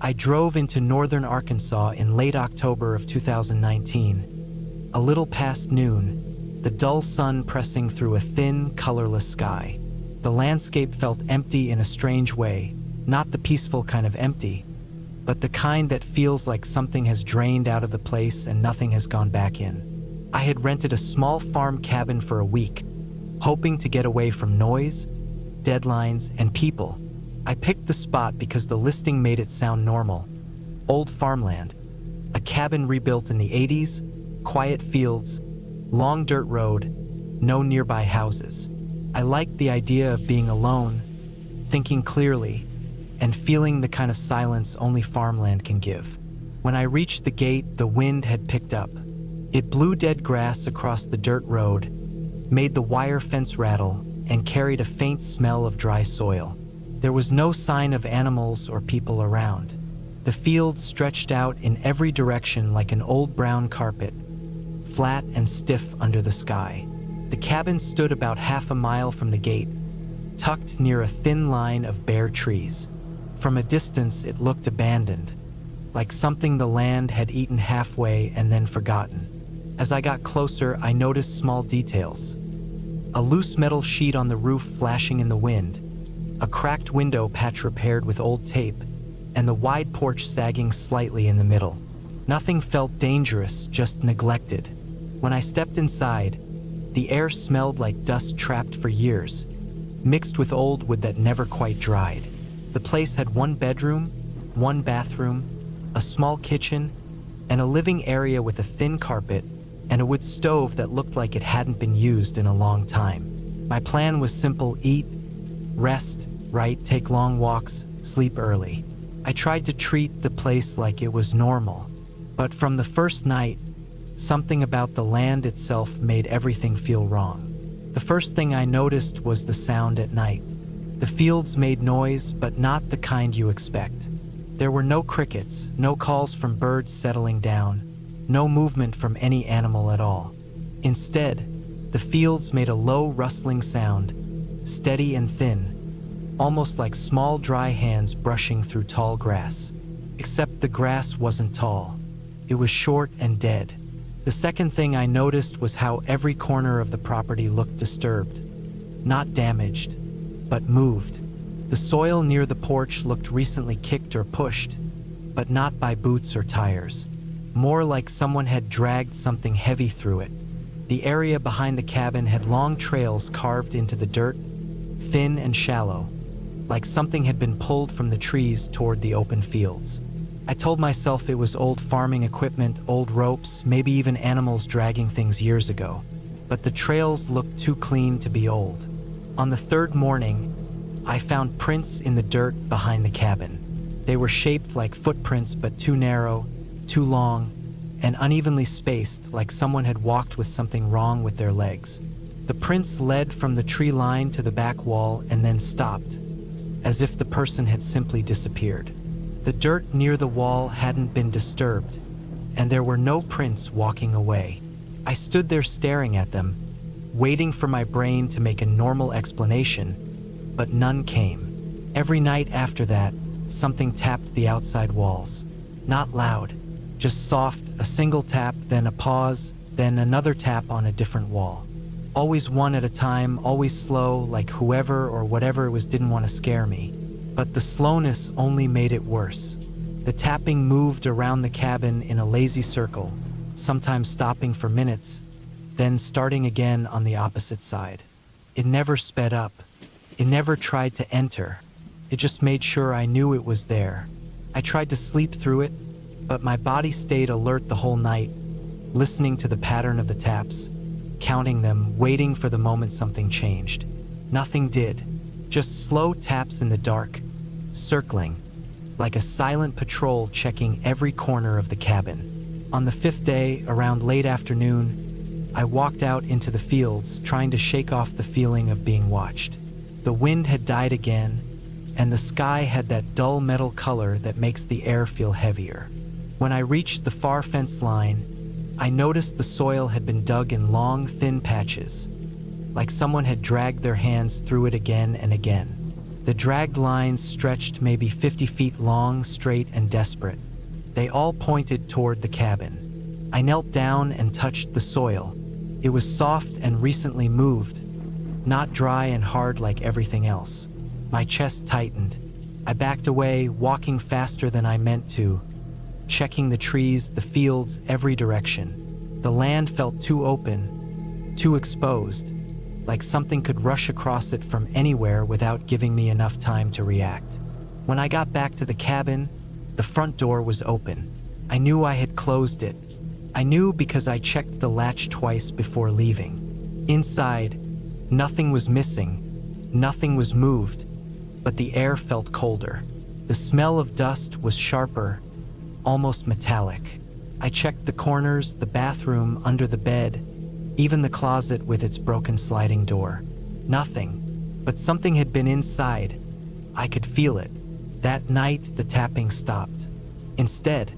I drove into northern Arkansas in late October of 2019. A little past noon, the dull sun pressing through a thin, colorless sky. The landscape felt empty in a strange way, not the peaceful kind of empty, but the kind that feels like something has drained out of the place and nothing has gone back in. I had rented a small farm cabin for a week, hoping to get away from noise, deadlines, and people. I picked the spot because the listing made it sound normal. Old farmland, a cabin rebuilt in the 80s, quiet fields, long dirt road, no nearby houses. I liked the idea of being alone, thinking clearly, and feeling the kind of silence only farmland can give. When I reached the gate, the wind had picked up. It blew dead grass across the dirt road, made the wire fence rattle, and carried a faint smell of dry soil. There was no sign of animals or people around. The fields stretched out in every direction like an old brown carpet, flat and stiff under the sky. The cabin stood about half a mile from the gate, tucked near a thin line of bare trees. From a distance, it looked abandoned, like something the land had eaten halfway and then forgotten. As I got closer, I noticed small details. A loose metal sheet on the roof flashing in the wind, a cracked window patch repaired with old tape, and the wide porch sagging slightly in the middle. Nothing felt dangerous, just neglected. When I stepped inside, the air smelled like dust trapped for years, mixed with old wood that never quite dried. The place had one bedroom, one bathroom, a small kitchen, and a living area with a thin carpet and a wood stove that looked like it hadn't been used in a long time. My plan was simple: eat, rest, write, take long walks, sleep early. I tried to treat the place like it was normal, but from the first night, something about the land itself made everything feel wrong. The first thing I noticed was the sound at night. The fields made noise, but not the kind you expect. There were no crickets, no calls from birds settling down, no movement from any animal at all. Instead, the fields made a low rustling sound, steady and thin, almost like small dry hands brushing through tall grass. Except the grass wasn't tall. It was short and dead. The second thing I noticed was how every corner of the property looked disturbed. Not damaged, but moved. The soil near the porch looked recently kicked or pushed, but not by boots or tires. More like someone had dragged something heavy through it. The area behind the cabin had long trails carved into the dirt, thin and shallow, like something had been pulled from the trees toward the open fields. I told myself it was old farming equipment, old ropes, maybe even animals dragging things years ago. But the trails looked too clean to be old. On the third morning, I found prints in the dirt behind the cabin. They were shaped like footprints, but too narrow, too long, and unevenly spaced, like someone had walked with something wrong with their legs. The prints led from the tree line to the back wall and then stopped, as if the person had simply disappeared. The dirt near the wall hadn't been disturbed, and there were no prints walking away. I stood there staring at them, waiting for my brain to make a normal explanation, but none came. Every night after that, something tapped the outside walls. Not loud, just soft, a single tap, then a pause, then another tap on a different wall. Always one at a time, always slow, like whoever or whatever it was didn't want to scare me. But the slowness only made it worse. The tapping moved around the cabin in a lazy circle, sometimes stopping for minutes, then starting again on the opposite side. It never sped up. It never tried to enter. It just made sure I knew it was there. I tried to sleep through it, but my body stayed alert the whole night, listening to the pattern of the taps, counting them, waiting for the moment something changed. Nothing did. Just slow taps in the dark, circling, like a silent patrol checking every corner of the cabin. On the fifth day, around late afternoon, I walked out into the fields, trying to shake off the feeling of being watched. The wind had died again, and the sky had that dull metal color that makes the air feel heavier. When I reached the far fence line, I noticed the soil had been dug in long, thin patches, like someone had dragged their hands through it again and again. The dragged lines stretched maybe 50 feet long, straight and desperate. They all pointed toward the cabin. I knelt down and touched the soil. It was soft and recently moved, not dry and hard like everything else. My chest tightened. I backed away, walking faster than I meant to, checking the trees, the fields, every direction. The land felt too open, too exposed, like something could rush across it from anywhere without giving me enough time to react. When I got back to the cabin, the front door was open. I knew I had closed it. I knew because I checked the latch twice before leaving. Inside, nothing was missing, nothing was moved, but the air felt colder. The smell of dust was sharper, almost metallic. I checked the corners, the bathroom, under the bed, even the closet with its broken sliding door. Nothing, but something had been inside. I could feel it. That night, the tapping stopped. Instead,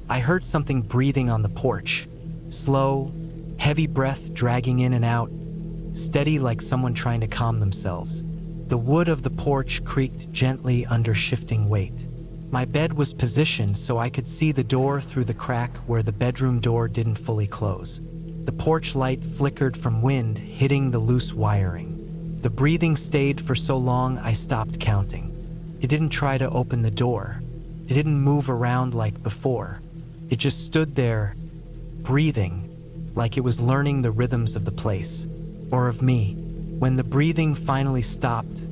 I heard something breathing on the porch. Slow, heavy breath dragging in and out, steady like someone trying to calm themselves. The wood of the porch creaked gently under shifting weight. My bed was positioned so I could see the door through the crack where the bedroom door didn't fully close. The porch light flickered from wind hitting the loose wiring. The breathing stayed for so long I stopped counting. It didn't try to open the door. It didn't move around like before. It just stood there, breathing, like it was learning the rhythms of the place, or of me. When the breathing finally stopped,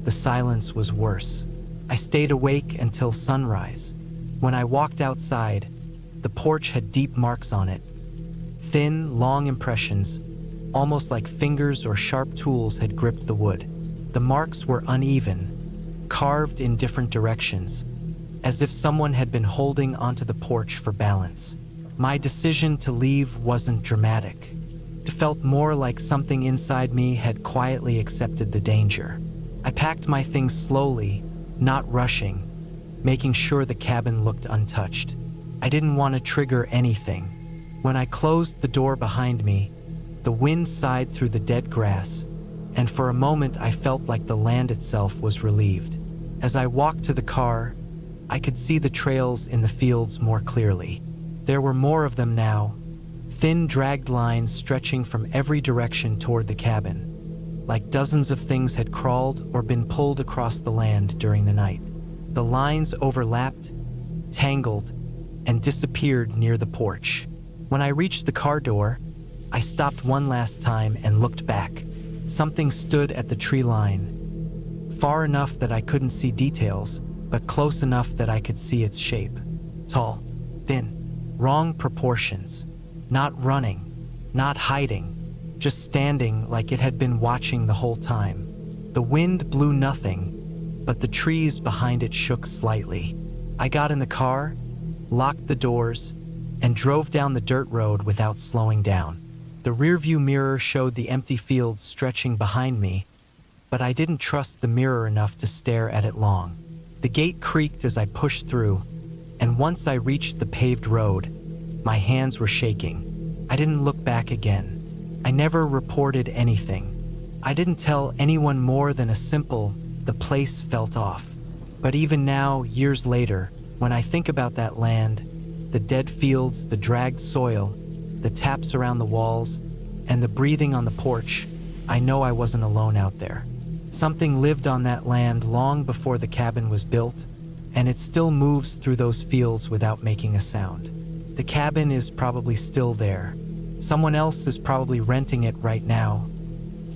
the silence was worse. I stayed awake until sunrise. When I walked outside, the porch had deep marks on it. Thin, long impressions, almost like fingers or sharp tools had gripped the wood. The marks were uneven, carved in different directions, as if someone had been holding onto the porch for balance. My decision to leave wasn't dramatic. It felt more like something inside me had quietly accepted the danger. I packed my things slowly, not rushing, making sure the cabin looked untouched. I didn't want to trigger anything. When I closed the door behind me, the wind sighed through the dead grass, and for a moment I felt like the land itself was relieved. As I walked to the car, I could see the trails in the fields more clearly. There were more of them now, thin dragged lines stretching from every direction toward the cabin, like dozens of things had crawled or been pulled across the land during the night. The lines overlapped, tangled, and disappeared near the porch. When I reached the car door, I stopped one last time and looked back. Something stood at the tree line, far enough that I couldn't see details, but close enough that I could see its shape. Tall, thin, wrong proportions. Not running, not hiding, just standing like it had been watching the whole time. The wind blew nothing, but the trees behind it shook slightly. I got in the car, locked the doors, and drove down the dirt road without slowing down. The rearview mirror showed the empty fields stretching behind me, but I didn't trust the mirror enough to stare at it long. The gate creaked as I pushed through, and once I reached the paved road, my hands were shaking. I didn't look back again. I never reported anything. I didn't tell anyone more than a simple, the place felt off. But even now, years later, when I think about that land, the dead fields, the dragged soil, the taps around the walls, and the breathing on the porch, I know I wasn't alone out there. Something lived on that land long before the cabin was built, and it still moves through those fields without making a sound. The cabin is probably still there. Someone else is probably renting it right now,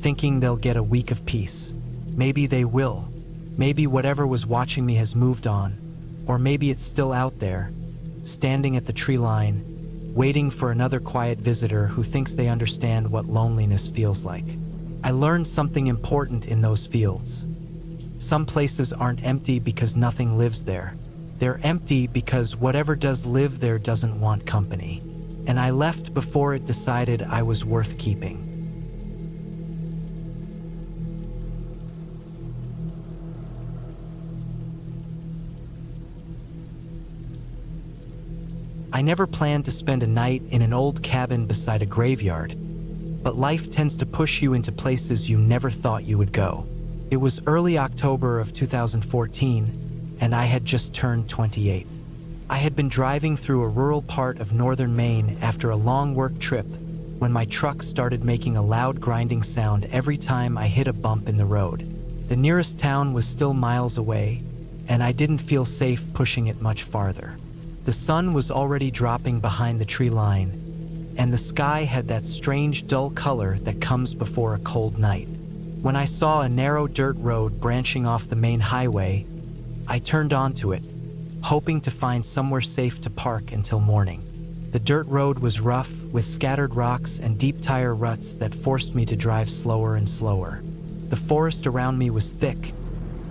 thinking they'll get a week of peace. Maybe they will. Maybe whatever was watching me has moved on, or maybe it's still out there, standing at the tree line, waiting for another quiet visitor who thinks they understand what loneliness feels like. I learned something important in those fields. Some places aren't empty because nothing lives there. They're empty because whatever does live there doesn't want company. And I left before it decided I was worth keeping. I never planned to spend a night in an old cabin beside a graveyard, but life tends to push you into places you never thought you would go. It was early October of 2014, and I had just turned 28. I had been driving through a rural part of northern Maine after a long work trip when my truck started making a loud grinding sound every time I hit a bump in the road. The nearest town was still miles away, and I didn't feel safe pushing it much farther. The sun was already dropping behind the tree line, and the sky had that strange dull color that comes before a cold night. When I saw a narrow dirt road branching off the main highway, I turned onto it, hoping to find somewhere safe to park until morning. The dirt road was rough, with scattered rocks and deep tire ruts that forced me to drive slower and slower. The forest around me was thick,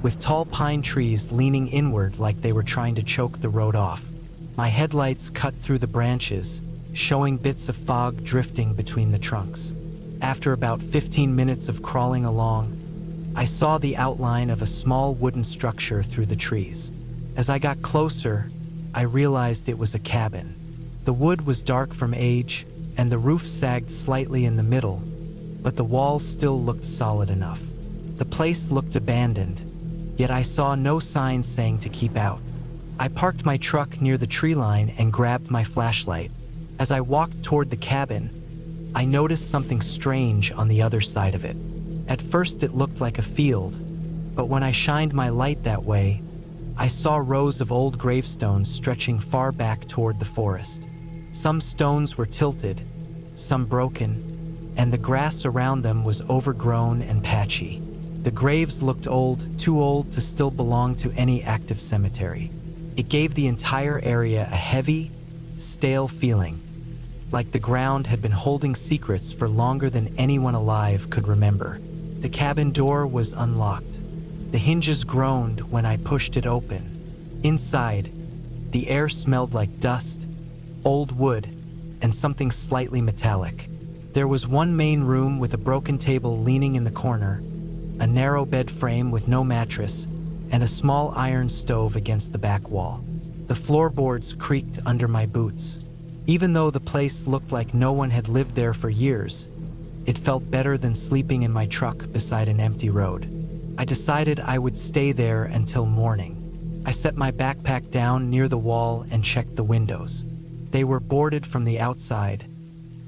with tall pine trees leaning inward like they were trying to choke the road off. My headlights cut through the branches, showing bits of fog drifting between the trunks. After about 15 minutes of crawling along, I saw the outline of a small wooden structure through the trees. As I got closer, I realized it was a cabin. The wood was dark from age, and the roof sagged slightly in the middle, but the walls still looked solid enough. The place looked abandoned, yet I saw no signs saying to keep out. I parked my truck near the tree line and grabbed my flashlight. As I walked toward the cabin, I noticed something strange on the other side of it. At first it looked like a field, but when I shined my light that way, I saw rows of old gravestones stretching far back toward the forest. Some stones were tilted, some broken, and the grass around them was overgrown and patchy. The graves looked old, too old to still belong to any active cemetery. It gave the entire area a heavy, stale feeling, like the ground had been holding secrets for longer than anyone alive could remember. The cabin door was unlocked. The hinges groaned when I pushed it open. Inside, the air smelled like dust, old wood, and something slightly metallic. There was one main room with a broken table leaning in the corner, a narrow bed frame with no mattress, and a small iron stove against the back wall. The floorboards creaked under my boots. Even though the place looked like no one had lived there for years, it felt better than sleeping in my truck beside an empty road. I decided I would stay there until morning. I set my backpack down near the wall and checked the windows. They were boarded from the outside,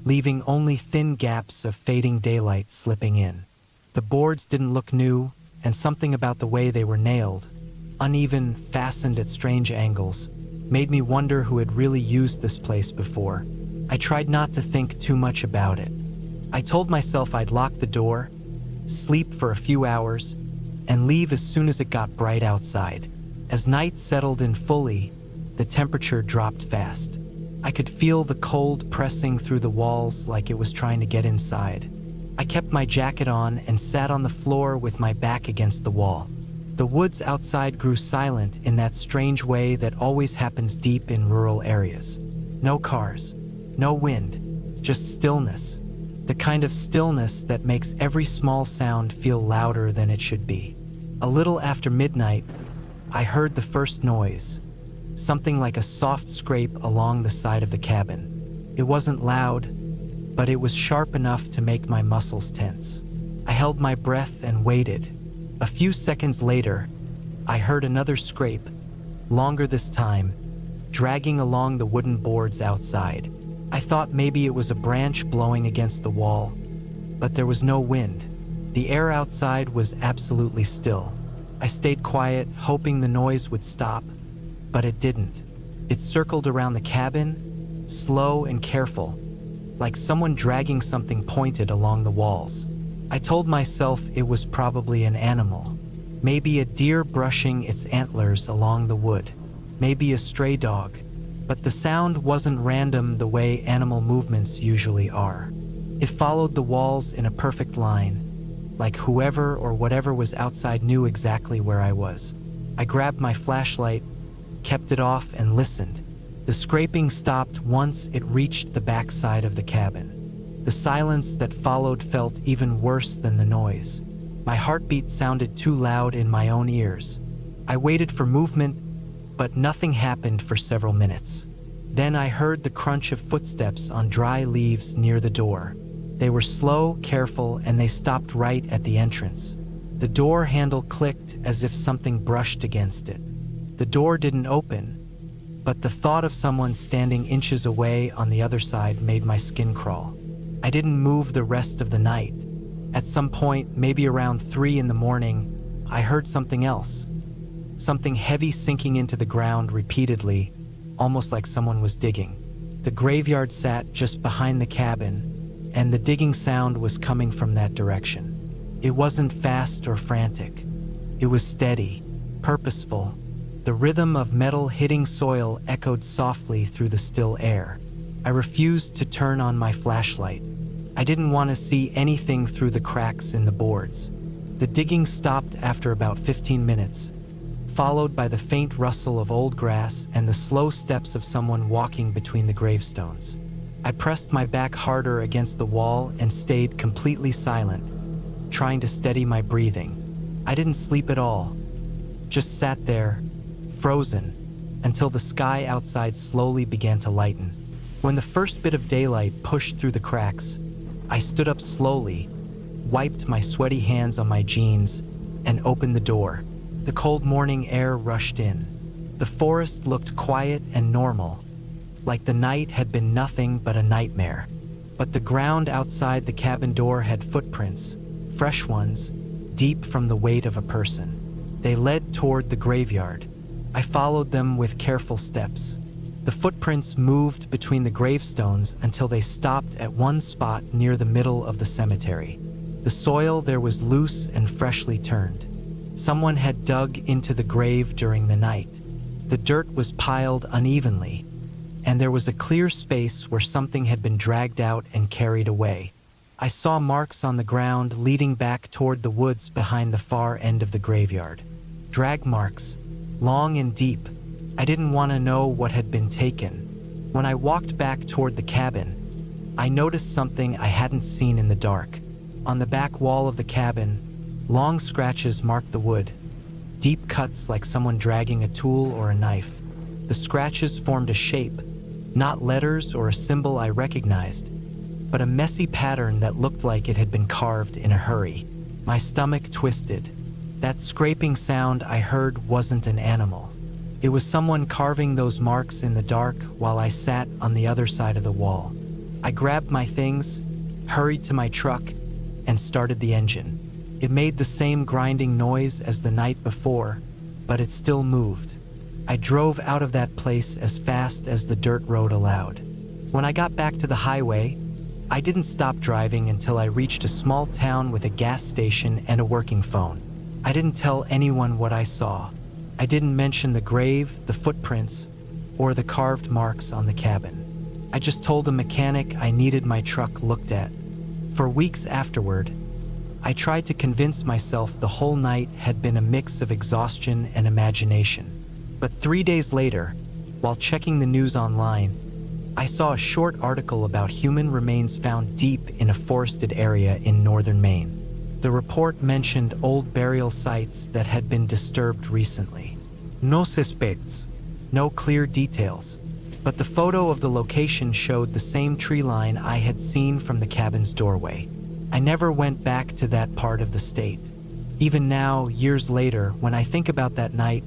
leaving only thin gaps of fading daylight slipping in. The boards didn't look new, and something about the way they were nailed, uneven, fastened at strange angles, made me wonder who had really used this place before. I tried not to think too much about it. I told myself I'd lock the door, sleep for a few hours, and leave as soon as it got bright outside. As night settled in fully, the temperature dropped fast. I could feel the cold pressing through the walls like it was trying to get inside. I kept my jacket on and sat on the floor with my back against the wall. The woods outside grew silent in that strange way that always happens deep in rural areas. No cars, no wind, just stillness. The kind of stillness that makes every small sound feel louder than it should be. A little after midnight, I heard the first noise, something like a soft scrape along the side of the cabin. It wasn't loud, but it was sharp enough to make my muscles tense. I held my breath and waited. A few seconds later, I heard another scrape, longer this time, dragging along the wooden boards outside. I thought maybe it was a branch blowing against the wall, but there was no wind. The air outside was absolutely still. I stayed quiet, hoping the noise would stop, but it didn't. It circled around the cabin, slow and careful, like someone dragging something pointed along the walls. I told myself it was probably an animal, maybe a deer brushing its antlers along the wood, maybe a stray dog, but the sound wasn't random the way animal movements usually are. It followed the walls in a perfect line, like whoever or whatever was outside knew exactly where I was. I grabbed my flashlight, kept it off, and listened. The scraping stopped once it reached the backside of the cabin. The silence that followed felt even worse than the noise. My heartbeat sounded too loud in my own ears. I waited for movement, but nothing happened for several minutes. Then I heard the crunch of footsteps on dry leaves near the door. They were slow, careful, and they stopped right at the entrance. The The door handle clicked as if something brushed against it. The door didn't open, but the thought of someone standing inches away on the other side made my skin crawl. I didn't move the rest of the night. At some point, maybe around 3 in the morning, I heard something else. Something heavy sinking into the ground repeatedly, almost like someone was digging. The graveyard sat just behind the cabin, and the digging sound was coming from that direction. It wasn't fast or frantic. It was steady, purposeful. The rhythm of metal hitting soil echoed softly through the still air. I refused to turn on my flashlight. I didn't want to see anything through the cracks in the boards. The digging stopped after about 15 minutes, followed by the faint rustle of old grass and the slow steps of someone walking between the gravestones. I pressed my back harder against the wall and stayed completely silent, trying to steady my breathing. I didn't sleep at all, just sat there, frozen, until the sky outside slowly began to lighten. When the first bit of daylight pushed through the cracks, I stood up slowly, wiped my sweaty hands on my jeans, and opened the door. The cold morning air rushed in. The forest looked quiet and normal, like the night had been nothing but a nightmare. But the ground outside the cabin door had footprints, fresh ones, deep from the weight of a person. They led toward the graveyard. I followed them with careful steps. The footprints moved between the gravestones until they stopped at one spot near the middle of the cemetery. The soil there was loose and freshly turned. Someone had dug into the grave during the night. The dirt was piled unevenly, and there was a clear space where something had been dragged out and carried away. I saw marks on the ground leading back toward the woods behind the far end of the graveyard. Drag marks, long and deep. I didn't want to know what had been taken. When I walked back toward the cabin, I noticed something I hadn't seen in the dark. On the back wall of the cabin, long scratches marked the wood, deep cuts like someone dragging a tool or a knife. The scratches formed a shape, not letters or a symbol I recognized, but a messy pattern that looked like it had been carved in a hurry. My stomach twisted. That scraping sound I heard wasn't an animal. It was someone carving those marks in the dark while I sat on the other side of the wall. I grabbed my things, hurried to my truck, and started the engine. It made the same grinding noise as the night before, but it still moved. I drove out of that place as fast as the dirt road allowed. When I got back to the highway, I didn't stop driving until I reached a small town with a gas station and a working phone. I didn't tell anyone what I saw. I didn't mention the grave, the footprints, or the carved marks on the cabin. I just told the mechanic I needed my truck looked at. For weeks afterward, I tried to convince myself the whole night had been a mix of exhaustion and imagination. But 3 days later, while checking the news online, I saw a short article about human remains found deep in a forested area in northern Maine. The report mentioned old burial sites that had been disturbed recently. No suspects, no clear details, but the photo of the location showed the same tree line I had seen from the cabin's doorway. I never went back to that part of the state. Even now, years later, when I think about that night,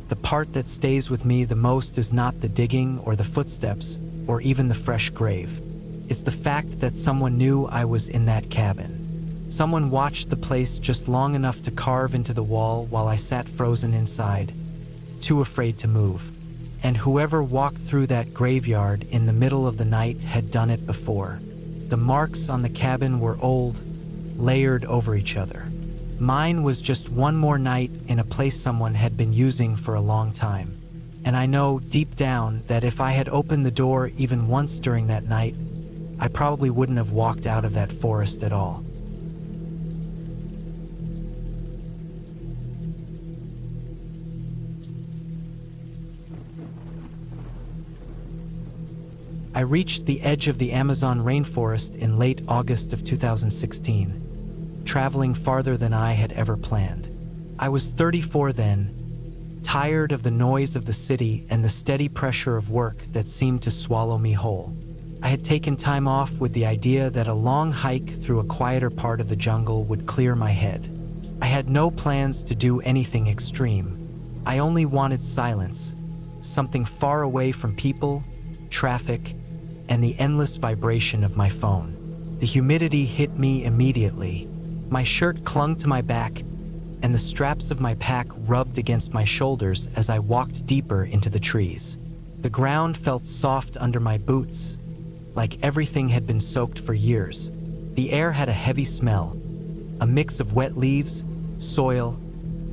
the part that stays with me the most is not the digging or the footsteps or even the fresh grave. It's the fact that someone knew I was in that cabin. Someone watched the place just long enough to carve into the wall while I sat frozen inside, too afraid to move. And whoever walked through that graveyard in the middle of the night had done it before. The marks on the cabin were old, layered over each other. Mine was just one more night in a place someone had been using for a long time. And I know deep down that if I had opened the door even once during that night, I probably wouldn't have walked out of that forest at all. I reached the edge of the Amazon rainforest in late August of 2016, traveling farther than I had ever planned. I was 34 then, tired of the noise of the city and the steady pressure of work that seemed to swallow me whole. I had taken time off with the idea that a long hike through a quieter part of the jungle would clear my head. I had no plans to do anything extreme. I only wanted silence, something far away from people, traffic, and the endless vibration of my phone. The humidity hit me immediately. My shirt clung to my back, and the straps of my pack rubbed against my shoulders as I walked deeper into the trees. The ground felt soft under my boots, like everything had been soaked for years. The air had a heavy smell, a mix of wet leaves, soil,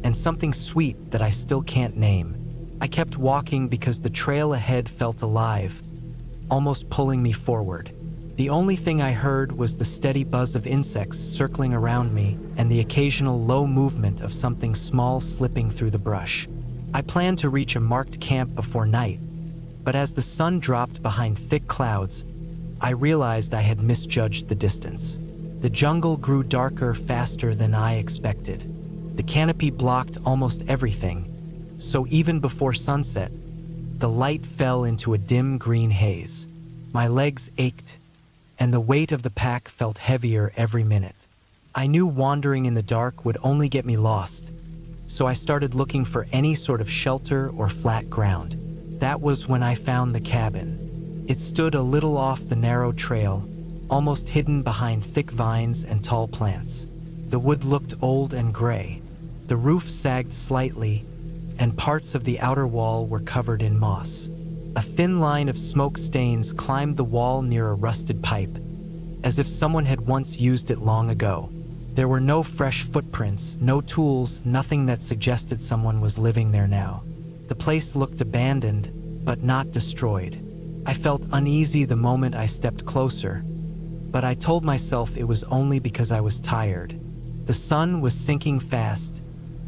and something sweet that I still can't name. I kept walking because the trail ahead felt alive, almost pulling me forward. The only thing I heard was the steady buzz of insects circling around me and the occasional low movement of something small slipping through the brush. I planned to reach a marked camp before night, but as the sun dropped behind thick clouds, I realized I had misjudged the distance. The jungle grew darker faster than I expected. The canopy blocked almost everything, so even before sunset, the light fell into a dim green haze. My legs ached, and the weight of the pack felt heavier every minute. I knew wandering in the dark would only get me lost, so I started looking for any sort of shelter or flat ground. That was when I found the cabin. It stood a little off the narrow trail, almost hidden behind thick vines and tall plants. The wood looked old and gray. The roof sagged slightly, and parts of the outer wall were covered in moss. A thin line of smoke stains climbed the wall near a rusted pipe, as if someone had once used it long ago. There were no fresh footprints, no tools, nothing that suggested someone was living there now. The place looked abandoned, but not destroyed. I felt uneasy the moment I stepped closer, but I told myself it was only because I was tired. The sun was sinking fast,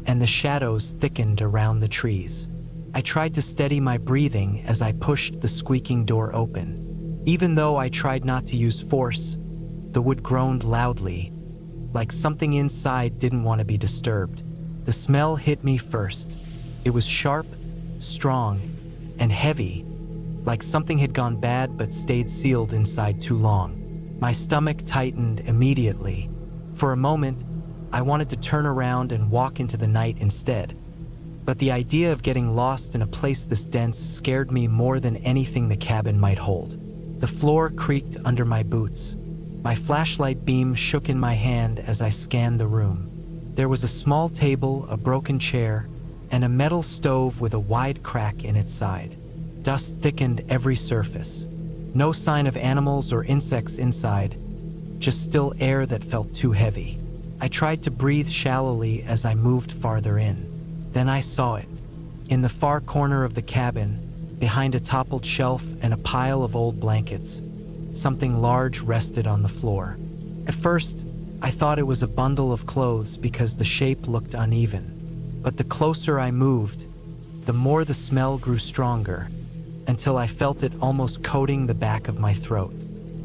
and the shadows thickened around the trees. I tried to steady my breathing as I pushed the squeaking door open. Even though I tried not to use force, the wood groaned loudly, like something inside didn't want to be disturbed. The smell hit me first. It was sharp, strong, and heavy, like something had gone bad but stayed sealed inside too long. My stomach tightened immediately. For a moment, I wanted to turn around and walk into the night instead. But the idea of getting lost in a place this dense scared me more than anything the cabin might hold. The floor creaked under my boots. My flashlight beam shook in my hand as I scanned the room. There was a small table, a broken chair, and a metal stove with a wide crack in its side. Dust thickened every surface. No sign of animals or insects inside, just still air that felt too heavy. I tried to breathe shallowly as I moved farther in. Then I saw it. In the far corner of the cabin, behind a toppled shelf and a pile of old blankets, something large rested on the floor. At first, I thought it was a bundle of clothes because the shape looked uneven. But the closer I moved, the more the smell grew stronger, until I felt it almost coating the back of my throat.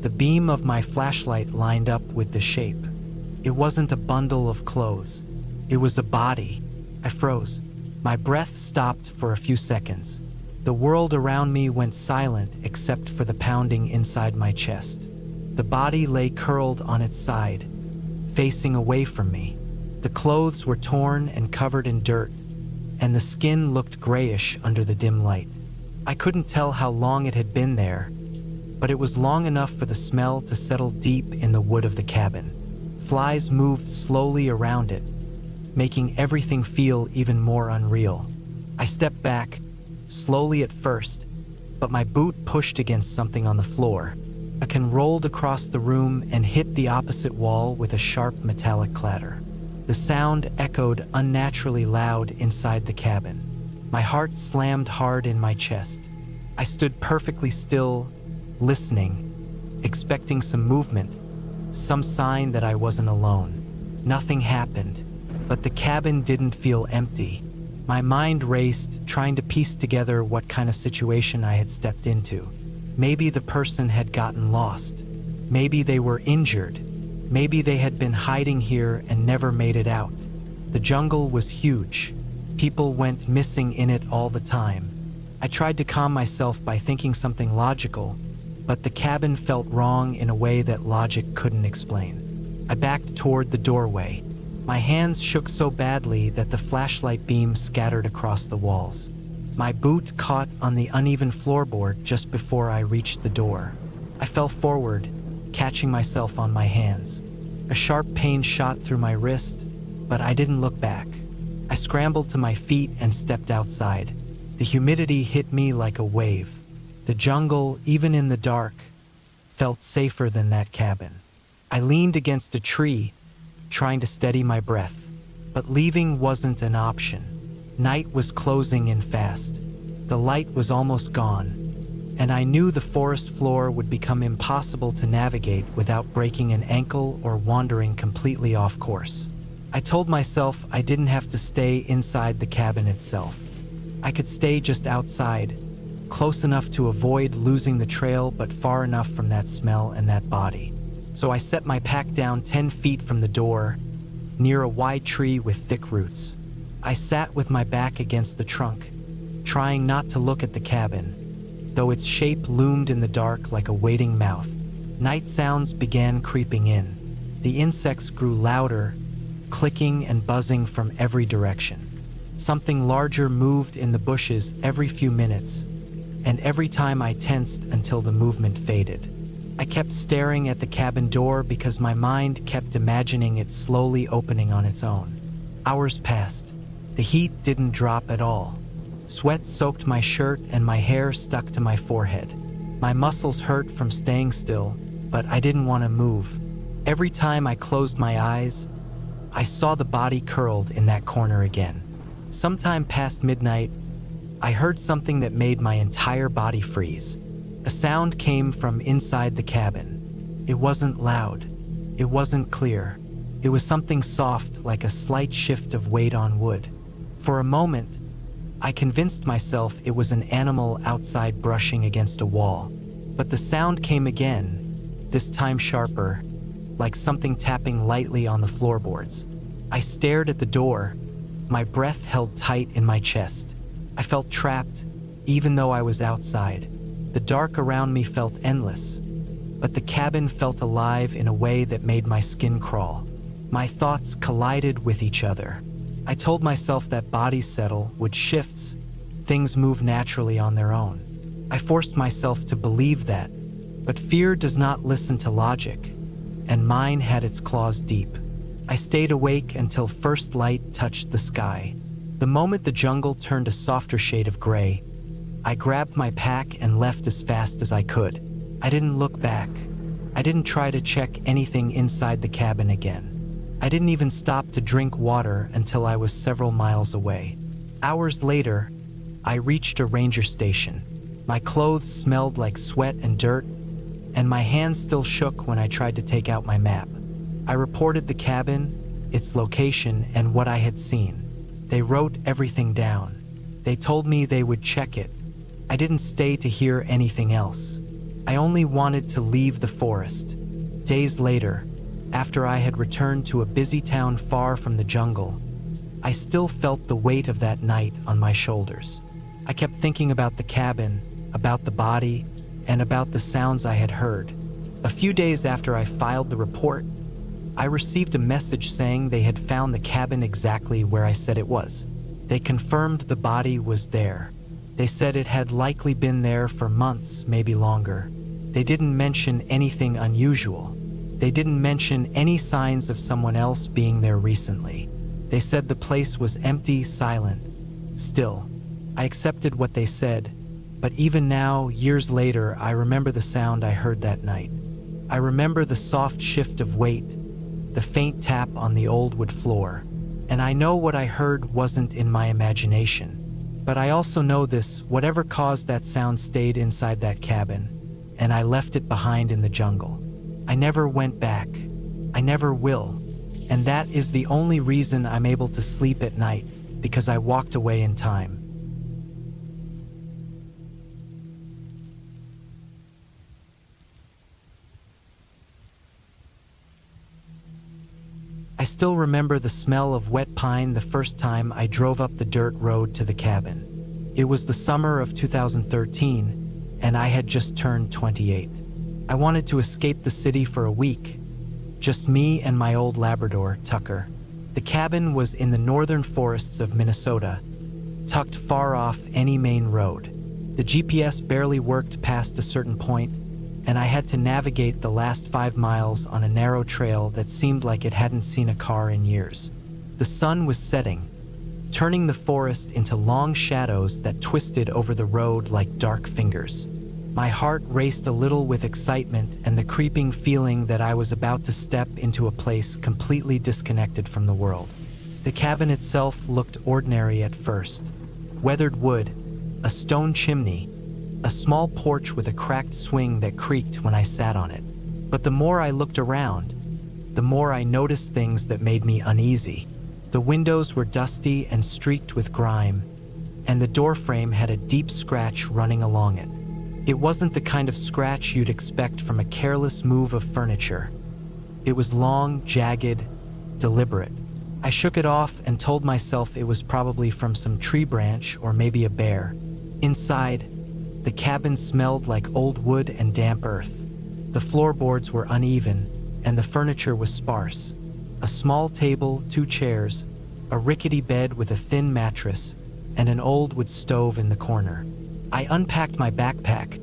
The beam of my flashlight lined up with the shape. It wasn't a bundle of clothes. It was a body. I froze. My breath stopped for a few seconds. The world around me went silent except for the pounding inside my chest. The body lay curled on its side, facing away from me. The clothes were torn and covered in dirt, and the skin looked grayish under the dim light. I couldn't tell how long it had been there, but it was long enough for the smell to settle deep in the wood of the cabin. Flies moved slowly around it, making everything feel even more unreal. I stepped back, slowly at first, but my boot pushed against something on the floor. A can rolled across the room and hit the opposite wall with a sharp metallic clatter. The sound echoed unnaturally loud inside the cabin. My heart slammed hard in my chest. I stood perfectly still, listening, expecting some movement, some sign that I wasn't alone. Nothing happened, but the cabin didn't feel empty. My mind raced, trying to piece together what kind of situation I had stepped into. Maybe the person had gotten lost. Maybe they were injured. Maybe they had been hiding here and never made it out. The jungle was huge. People went missing in it all the time. I tried to calm myself by thinking something logical, but the cabin felt wrong in a way that logic couldn't explain. I backed toward the doorway. My hands shook so badly that the flashlight beam scattered across the walls. My boot caught on the uneven floorboard just before I reached the door. I fell forward, catching myself on my hands. A sharp pain shot through my wrist, but I didn't look back. I scrambled to my feet and stepped outside. The humidity hit me like a wave. The jungle, even in the dark, felt safer than that cabin. I leaned against a tree, trying to steady my breath, but leaving wasn't an option. Night was closing in fast. The light was almost gone, and I knew the forest floor would become impossible to navigate without breaking an ankle or wandering completely off course. I told myself I didn't have to stay inside the cabin itself. I could stay just outside, close enough to avoid losing the trail but far enough from that smell and that body. So I set my pack down 10 feet from the door, near a wide tree with thick roots. I sat with my back against the trunk, trying not to look at the cabin, though its shape loomed in the dark like a waiting mouth. Night sounds began creeping in. The insects grew louder, clicking and buzzing from every direction. Something larger moved in the bushes every few minutes, and every time I tensed until the movement faded. I kept staring at the cabin door because my mind kept imagining it slowly opening on its own. Hours passed. The heat didn't drop at all. Sweat soaked my shirt and my hair stuck to my forehead. My muscles hurt from staying still, but I didn't want to move. Every time I closed my eyes, I saw the body curled in that corner again. Sometime past midnight, I heard something that made my entire body freeze. A sound came from inside the cabin. It wasn't loud. It wasn't clear. It was something soft, like a slight shift of weight on wood. For a moment, I convinced myself it was an animal outside brushing against a wall. But the sound came again, this time sharper, like something tapping lightly on the floorboards. I stared at the door, my breath held tight in my chest. I felt trapped, even though I was outside. The dark around me felt endless, but the cabin felt alive in a way that made my skin crawl. My thoughts collided with each other. I told myself that bodies settle, with shifts, things move naturally on their own. I forced myself to believe that, but fear does not listen to logic, and mine had its claws deep. I stayed awake until first light touched the sky. The moment the jungle turned a softer shade of gray, I grabbed my pack and left as fast as I could. I didn't look back. I didn't try to check anything inside the cabin again. I didn't even stop to drink water until I was several miles away. Hours later, I reached a ranger station. My clothes smelled like sweat and dirt, and my hands still shook when I tried to take out my map. I reported the cabin, its location, and what I had seen. They wrote everything down. They told me they would check it. I didn't stay to hear anything else. I only wanted to leave the forest. Days later, after I had returned to a busy town far from the jungle, I still felt the weight of that night on my shoulders. I kept thinking about the cabin, about the body, and about the sounds I had heard. A few days after I filed the report, I received a message saying they had found the cabin exactly where I said it was. They confirmed the body was there. They said it had likely been there for months, maybe longer. They didn't mention anything unusual. They didn't mention any signs of someone else being there recently. They said the place was empty, silent. Still, I accepted what they said, but even now, years later, I remember the sound I heard that night. I remember the soft shift of weight, the faint tap on the old wood floor, and I know what I heard wasn't in my imagination. But I also know this: whatever caused that sound stayed inside that cabin, and I left it behind in the jungle. I never went back. I never will. And that is the only reason I'm able to sleep at night, because I walked away in time. I still remember the smell of wet pine the first time I drove up the dirt road to the cabin. It was the summer of 2013, and I had just turned 28. I wanted to escape the city for a week, just me and my old Labrador, Tucker. The cabin was in the northern forests of Minnesota, tucked far off any main road. The GPS barely worked past a certain point, and I had to navigate the last 5 miles on a narrow trail that seemed like it hadn't seen a car in years. The sun was setting, turning the forest into long shadows that twisted over the road like dark fingers. My heart raced a little with excitement and the creeping feeling that I was about to step into a place completely disconnected from the world. The cabin itself looked ordinary at first. Weathered wood, a stone chimney, a small porch with a cracked swing that creaked when I sat on it. But the more I looked around, the more I noticed things that made me uneasy. The windows were dusty and streaked with grime, and the doorframe had a deep scratch running along it. It wasn't the kind of scratch you'd expect from a careless move of furniture. It was long, jagged, deliberate. I shook it off and told myself it was probably from some tree branch or maybe a bear. Inside, the cabin smelled like old wood and damp earth. The floorboards were uneven, and the furniture was sparse. A small table, 2 chairs, a rickety bed with a thin mattress, and an old wood stove in the corner. I unpacked my backpack,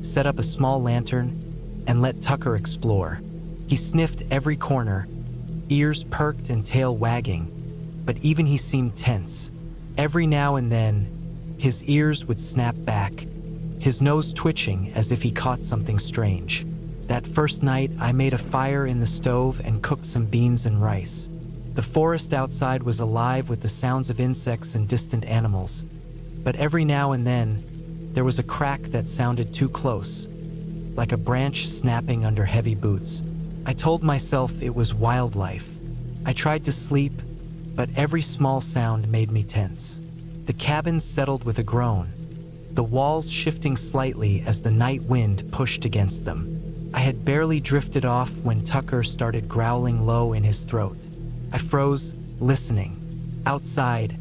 set up a small lantern, and let Tucker explore. He sniffed every corner, ears perked and tail wagging, but even he seemed tense. Every now and then, his ears would snap back, his nose twitching as if he caught something strange. That first night, I made a fire in the stove and cooked some beans and rice. The forest outside was alive with the sounds of insects and distant animals, but every now and then, there was a crack that sounded too close, like a branch snapping under heavy boots. I told myself it was wildlife. I tried to sleep, but every small sound made me tense. The cabin settled with a groan, the walls shifting slightly as the night wind pushed against them. I had barely drifted off when Tucker started growling low in his throat. I froze, listening. Outside,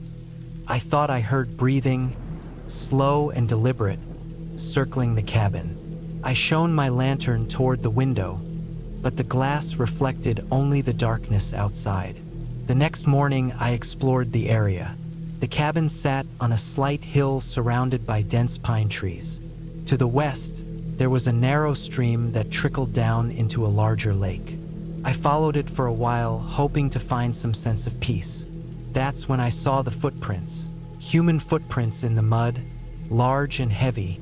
I thought I heard breathing, slow and deliberate, circling the cabin. I shone my lantern toward the window, but the glass reflected only the darkness outside. The next morning, I explored the area. The cabin sat on a slight hill surrounded by dense pine trees. To the west, there was a narrow stream that trickled down into a larger lake. I followed it for a while, hoping to find some sense of peace. That's when I saw the footprints. Human footprints in the mud, large and heavy,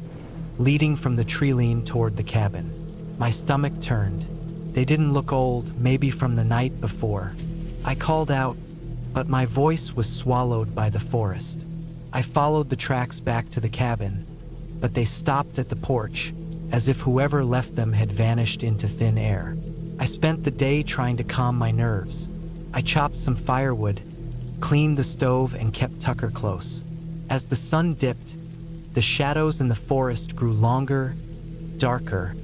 leading from the tree line toward the cabin. My stomach turned. They didn't look old, maybe from the night before. I called out, but my voice was swallowed by the forest. I followed the tracks back to the cabin, but they stopped at the porch, as if whoever left them had vanished into thin air. I spent the day trying to calm my nerves. I chopped some firewood, cleaned the stove, and kept Tucker close. As the sun dipped, the shadows in the forest grew longer, darker,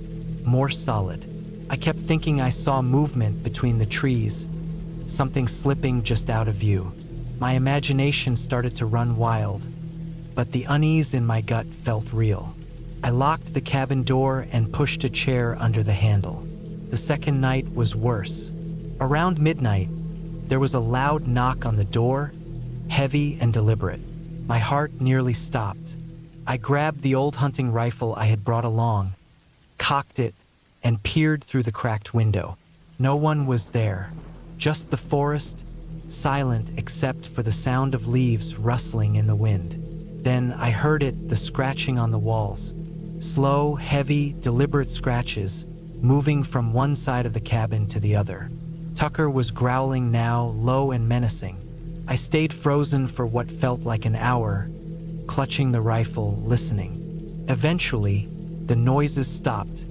more solid. I kept thinking I saw movement between the trees, something slipping just out of view. My imagination started to run wild, but the unease in my gut felt real. I locked the cabin door and pushed a chair under the handle. The second night was worse. Around midnight, there was a loud knock on the door, heavy and deliberate. My heart nearly stopped. I grabbed the old hunting rifle I had brought along, cocked it, and peered through the cracked window. No one was there, just the forest, silent except for the sound of leaves rustling in the wind. Then I heard it, the scratching on the walls. Slow, heavy, deliberate scratches, moving from one side of the cabin to the other. Tucker was growling now, low and menacing. I stayed frozen for what felt like an hour, clutching the rifle, listening. Eventually, the noises stopped,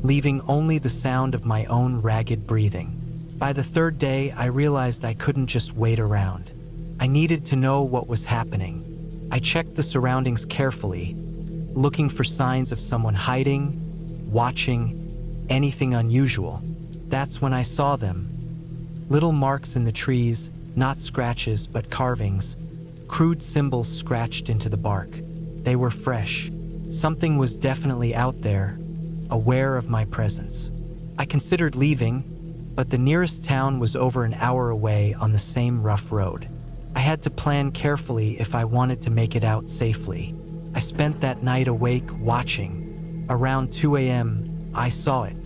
leaving only the sound of my own ragged breathing. By the third day, I realized I couldn't just wait around. I needed to know what was happening. I checked the surroundings carefully, looking for signs of someone hiding, watching, anything unusual. That's when I saw them. Little marks in the trees, not scratches but carvings, crude symbols scratched into the bark. They were fresh. Something was definitely out there, aware of my presence. I considered leaving, but the nearest town was over an hour away on the same rough road. I had to plan carefully if I wanted to make it out safely. I spent that night awake watching. Around 2 a.m., I saw it.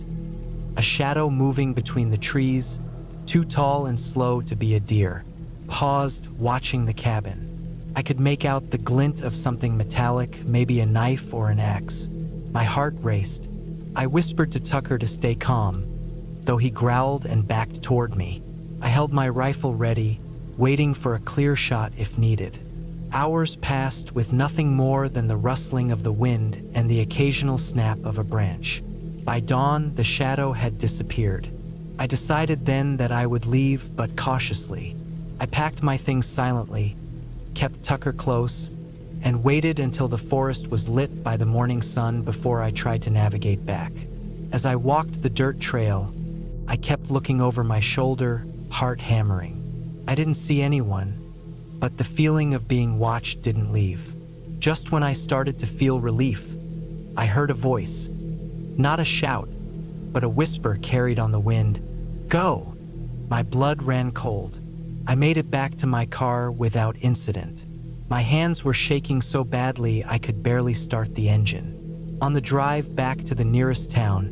A shadow moving between the trees, too tall and slow to be a deer. Paused, watching the cabin. I could make out the glint of something metallic, maybe a knife or an axe. My heart raced. I whispered to Tucker to stay calm, though he growled and backed toward me. I held my rifle ready, waiting for a clear shot if needed. Hours passed with nothing more than the rustling of the wind and the occasional snap of a branch. By dawn, the shadow had disappeared. I decided then that I would leave, but cautiously. I packed my things silently, kept Tucker close, and waited until the forest was lit by the morning sun before I tried to navigate back. As I walked the dirt trail, I kept looking over my shoulder, heart hammering. I didn't see anyone, but the feeling of being watched didn't leave. Just when I started to feel relief, I heard a voice. Not a shout, but a whisper carried on the wind. "Go!" My blood ran cold. I made it back to my car without incident. My hands were shaking so badly I could barely start the engine. On the drive back to the nearest town,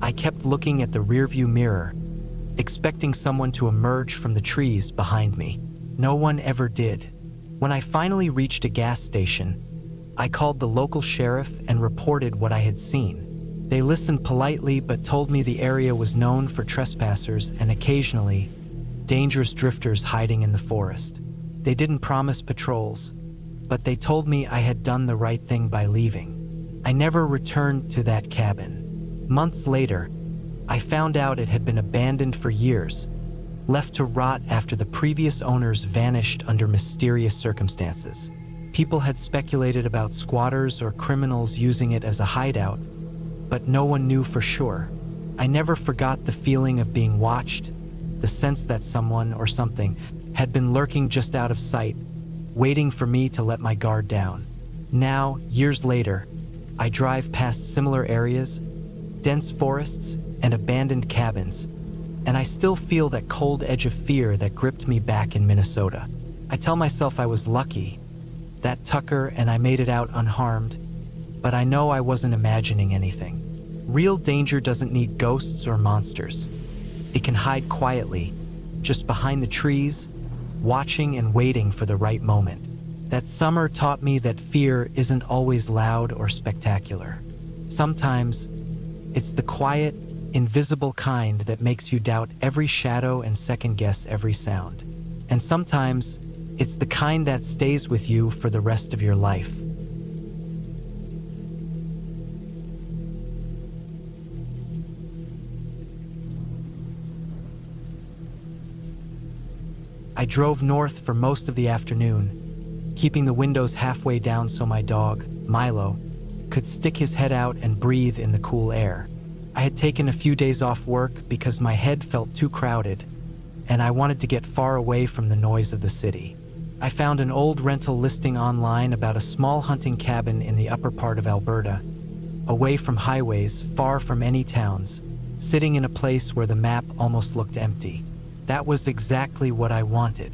I kept looking at the rearview mirror, expecting someone to emerge from the trees behind me. No one ever did. When I finally reached a gas station, I called the local sheriff and reported what I had seen. They listened politely but told me the area was known for trespassers and occasionally dangerous drifters hiding in the forest. They didn't promise patrols, but they told me I had done the right thing by leaving. I never returned to that cabin. Months later, I found out it had been abandoned for years, left to rot after the previous owners vanished under mysterious circumstances. People had speculated about squatters or criminals using it as a hideout, but no one knew for sure. I never forgot the feeling of being watched, the sense that someone or something had been lurking just out of sight, waiting for me to let my guard down. Now, years later, I drive past similar areas, dense forests, and abandoned cabins, and I still feel that cold edge of fear that gripped me back in Minnesota. I tell myself I was lucky, that Tucker and I made it out unharmed, but I know I wasn't imagining anything. Real danger doesn't need ghosts or monsters. It can hide quietly, just behind the trees, watching and waiting for the right moment. That summer taught me that fear isn't always loud or spectacular. Sometimes, it's the quiet, invisible kind that makes you doubt every shadow and second-guess every sound. And sometimes, it's the kind that stays with you for the rest of your life. I drove north for most of the afternoon, keeping the windows halfway down so my dog, Milo, could stick his head out and breathe in the cool air. I had taken a few days off work because my head felt too crowded, and I wanted to get far away from the noise of the city. I found an old rental listing online about a small hunting cabin in the upper part of Alberta, away from highways, far from any towns, sitting in a place where the map almost looked empty. That was exactly what I wanted.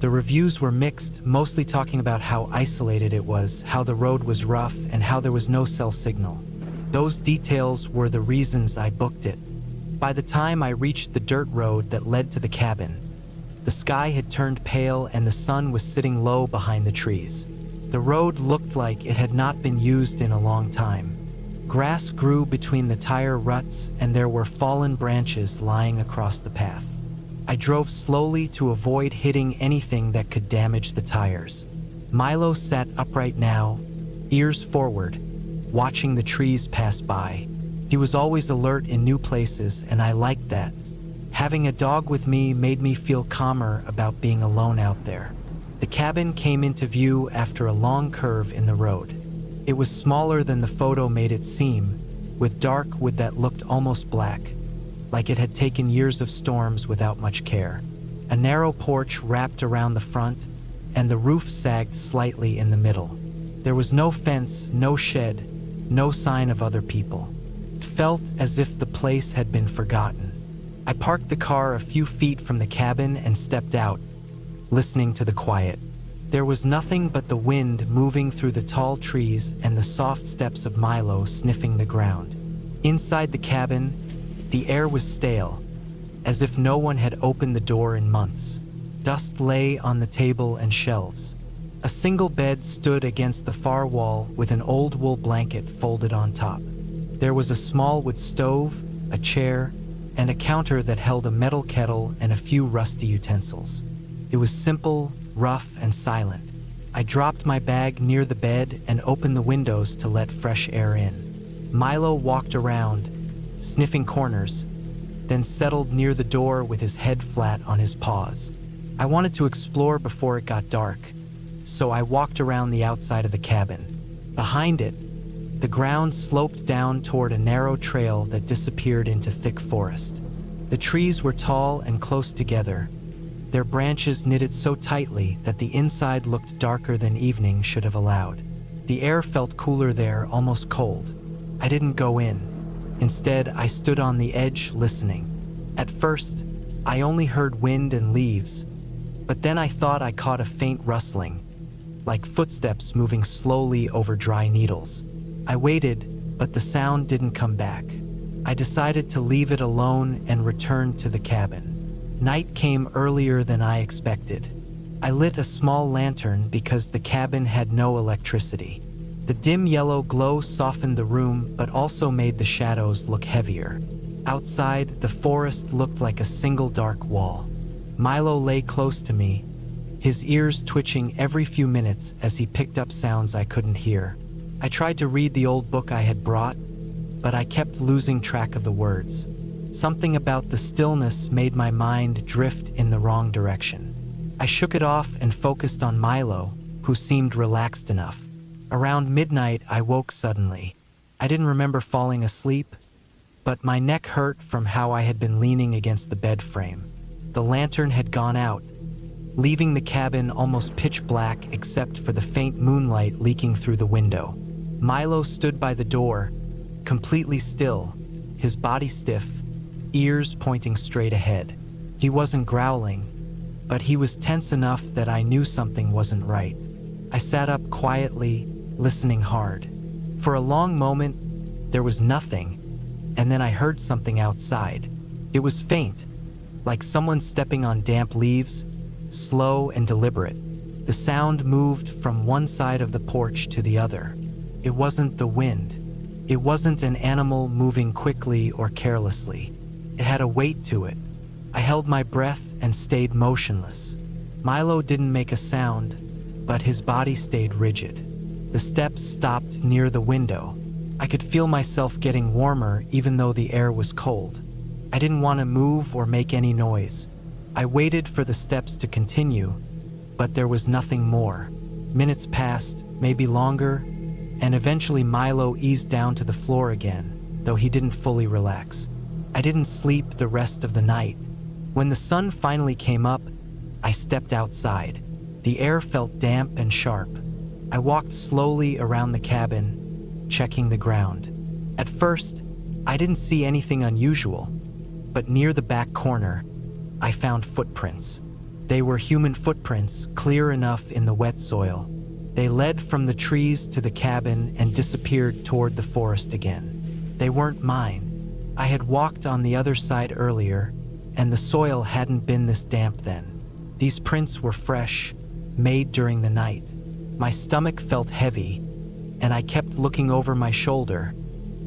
The reviews were mixed, mostly talking about how isolated it was, how the road was rough, and how there was no cell signal. Those details were the reasons I booked it. By the time I reached the dirt road that led to the cabin, the sky had turned pale and the sun was sitting low behind the trees. The road looked like it had not been used in a long time. Grass grew between the tire ruts and there were fallen branches lying across the path. I drove slowly to avoid hitting anything that could damage the tires. Milo sat upright now, ears forward, watching the trees pass by. He was always alert in new places, and I liked that. Having a dog with me made me feel calmer about being alone out there. The cabin came into view after a long curve in the road. It was smaller than the photo made it seem, with dark wood that looked almost black, like it had taken years of storms without much care. A narrow porch wrapped around the front, and the roof sagged slightly in the middle. There was no fence, no shed, no sign of other people. It felt as if the place had been forgotten. I parked the car a few feet from the cabin and stepped out, listening to the quiet. There was nothing but the wind moving through the tall trees and the soft steps of Milo sniffing the ground. Inside the cabin, the air was stale, as if no one had opened the door in months. Dust lay on the table and shelves. A single bed stood against the far wall with an old wool blanket folded on top. There was a small wood stove, a chair, and a counter that held a metal kettle and a few rusty utensils. It was simple, rough, and silent. I dropped my bag near the bed and opened the windows to let fresh air in. Milo walked around, sniffing corners, then settled near the door with his head flat on his paws. I wanted to explore before it got dark, so I walked around the outside of the cabin. Behind it, the ground sloped down toward a narrow trail that disappeared into thick forest. The trees were tall and close together, their branches knitted so tightly that the inside looked darker than evening should have allowed. The air felt cooler there, almost cold. I didn't go in. Instead, I stood on the edge listening. At first, I only heard wind and leaves, but then I thought I caught a faint rustling, like footsteps moving slowly over dry needles. I waited, but the sound didn't come back. I decided to leave it alone and return to the cabin. Night came earlier than I expected. I lit a small lantern because the cabin had no electricity. The dim yellow glow softened the room but also made the shadows look heavier. Outside, the forest looked like a single dark wall. Milo lay close to me, his ears twitching every few minutes as he picked up sounds I couldn't hear. I tried to read the old book I had brought, but I kept losing track of the words. Something about the stillness made my mind drift in the wrong direction. I shook it off and focused on Milo, who seemed relaxed enough. Around midnight, I woke suddenly. I didn't remember falling asleep, but my neck hurt from how I had been leaning against the bed frame. The lantern had gone out, leaving the cabin almost pitch black except for the faint moonlight leaking through the window. Milo stood by the door, completely still, his body stiff, ears pointing straight ahead. He wasn't growling, but he was tense enough that I knew something wasn't right. I sat up quietly, listening hard. For a long moment, there was nothing, and then I heard something outside. It was faint, like someone stepping on damp leaves, slow and deliberate. The sound moved from one side of the porch to the other. It wasn't the wind. It wasn't an animal moving quickly or carelessly. It had a weight to it. I held my breath and stayed motionless. Milo didn't make a sound, but his body stayed rigid. The steps stopped near the window. I could feel myself getting warmer even though the air was cold. I didn't want to move or make any noise. I waited for the steps to continue, but there was nothing more. Minutes passed, maybe longer, and eventually Milo eased down to the floor again, though he didn't fully relax. I didn't sleep the rest of the night. When the sun finally came up, I stepped outside. The air felt damp and sharp. I walked slowly around the cabin, checking the ground. At first, I didn't see anything unusual, but near the back corner, I found footprints. They were human footprints, clear enough in the wet soil. They led from the trees to the cabin and disappeared toward the forest again. They weren't mine. I had walked on the other side earlier, and the soil hadn't been this damp then. These prints were fresh, made during the night. My stomach felt heavy, and I kept looking over my shoulder,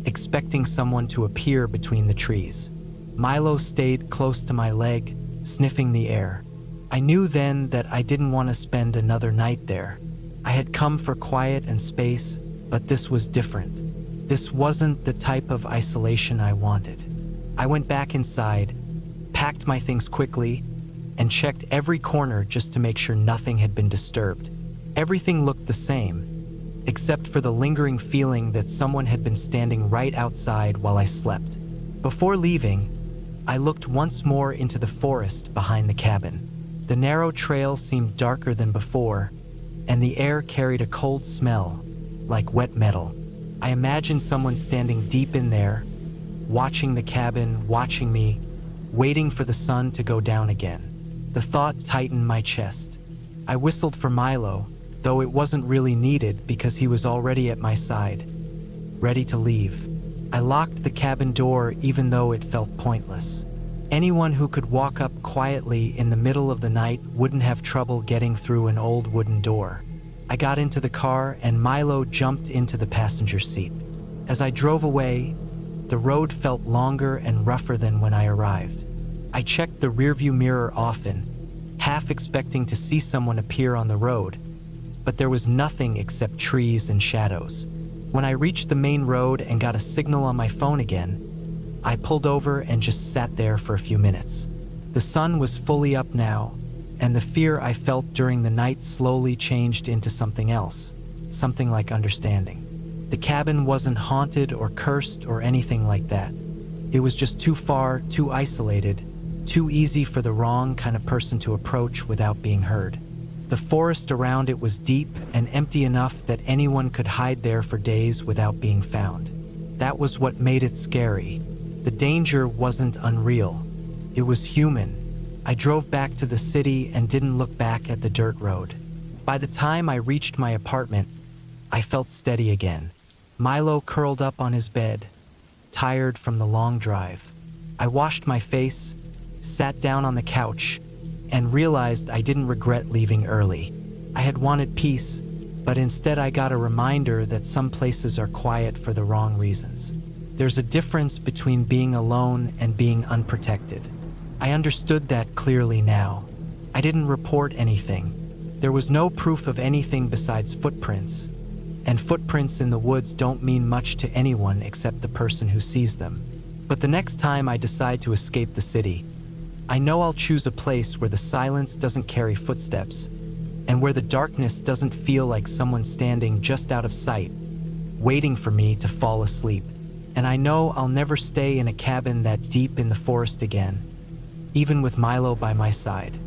expecting someone to appear between the trees. Milo stayed close to my leg, sniffing the air. I knew then that I didn't want to spend another night there. I had come for quiet and space, but this was different. This wasn't the type of isolation I wanted. I went back inside, packed my things quickly, and checked every corner just to make sure nothing had been disturbed. Everything looked the same, except for the lingering feeling that someone had been standing right outside while I slept. Before leaving, I looked once more into the forest behind the cabin. The narrow trail seemed darker than before, and the air carried a cold smell, like wet metal. I imagined someone standing deep in there, watching the cabin, watching me, waiting for the sun to go down again. The thought tightened my chest. I whistled for Milo, though it wasn't really needed because he was already at my side, ready to leave. I locked the cabin door even though it felt pointless. Anyone who could walk up quietly in the middle of the night wouldn't have trouble getting through an old wooden door. I got into the car and Milo jumped into the passenger seat. As I drove away, the road felt longer and rougher than when I arrived. I checked the rearview mirror often, half expecting to see someone appear on the road, but there was nothing except trees and shadows. When I reached the main road and got a signal on my phone again, I pulled over and just sat there for a few minutes. The sun was fully up now, and the fear I felt during the night slowly changed into something else, something like understanding. The cabin wasn't haunted or cursed or anything like that. It was just too far, too isolated, too easy for the wrong kind of person to approach without being heard. The forest around it was deep and empty enough that anyone could hide there for days without being found. That was what made it scary. The danger wasn't unreal. It was human. I drove back to the city and didn't look back at the dirt road. By the time I reached my apartment, I felt steady again. Milo curled up on his bed, tired from the long drive. I washed my face, sat down on the couch, and realized I didn't regret leaving early. I had wanted peace, but instead I got a reminder that some places are quiet for the wrong reasons. There's a difference between being alone and being unprotected. I understood that clearly now. I didn't report anything. There was no proof of anything besides footprints, and footprints in the woods don't mean much to anyone except the person who sees them. But the next time I decide to escape the city, I know I'll choose a place where the silence doesn't carry footsteps, and where the darkness doesn't feel like someone standing just out of sight, waiting for me to fall asleep. And I know I'll never stay in a cabin that deep in the forest again, even with Milo by my side.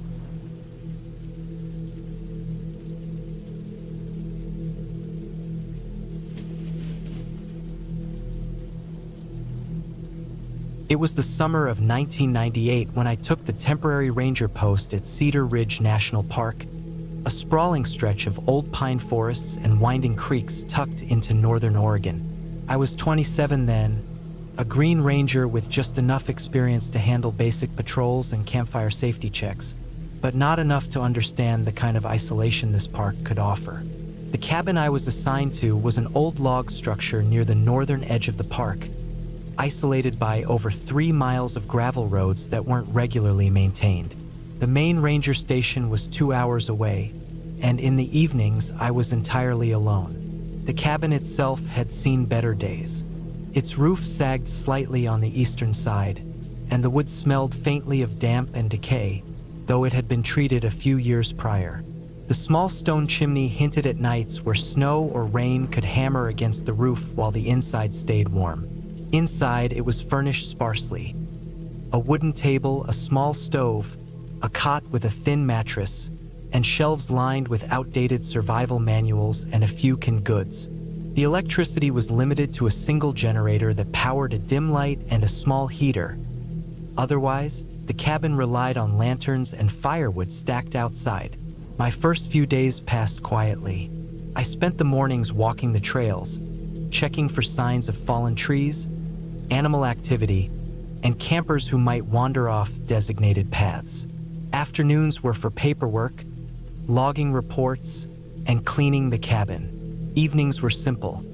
It was the summer of 1998 when I took the temporary ranger post at Cedar Ridge National Park, a sprawling stretch of old pine forests and winding creeks tucked into northern Oregon. I was 27 then, a Green Ranger with just enough experience to handle basic patrols and campfire safety checks, but not enough to understand the kind of isolation this park could offer. The cabin I was assigned to was an old log structure near the northern edge of the park, isolated by over 3 miles of gravel roads that weren't regularly maintained. The main ranger station was 2 hours away, and in the evenings I was entirely alone. The cabin itself had seen better days. Its roof sagged slightly on the eastern side, and the wood smelled faintly of damp and decay, though it had been treated a few years prior. The small stone chimney hinted at nights where snow or rain could hammer against the roof while the inside stayed warm. Inside, it was furnished sparsely. A wooden table, a small stove, a cot with a thin mattress, and shelves lined with outdated survival manuals and a few canned goods. The electricity was limited to a single generator that powered a dim light and a small heater. Otherwise, the cabin relied on lanterns and firewood stacked outside. My first few days passed quietly. I spent the mornings walking the trails, checking for signs of fallen trees, animal activity, and campers who might wander off designated paths. Afternoons were for paperwork, logging reports, and cleaning the cabin. Evenings were simple: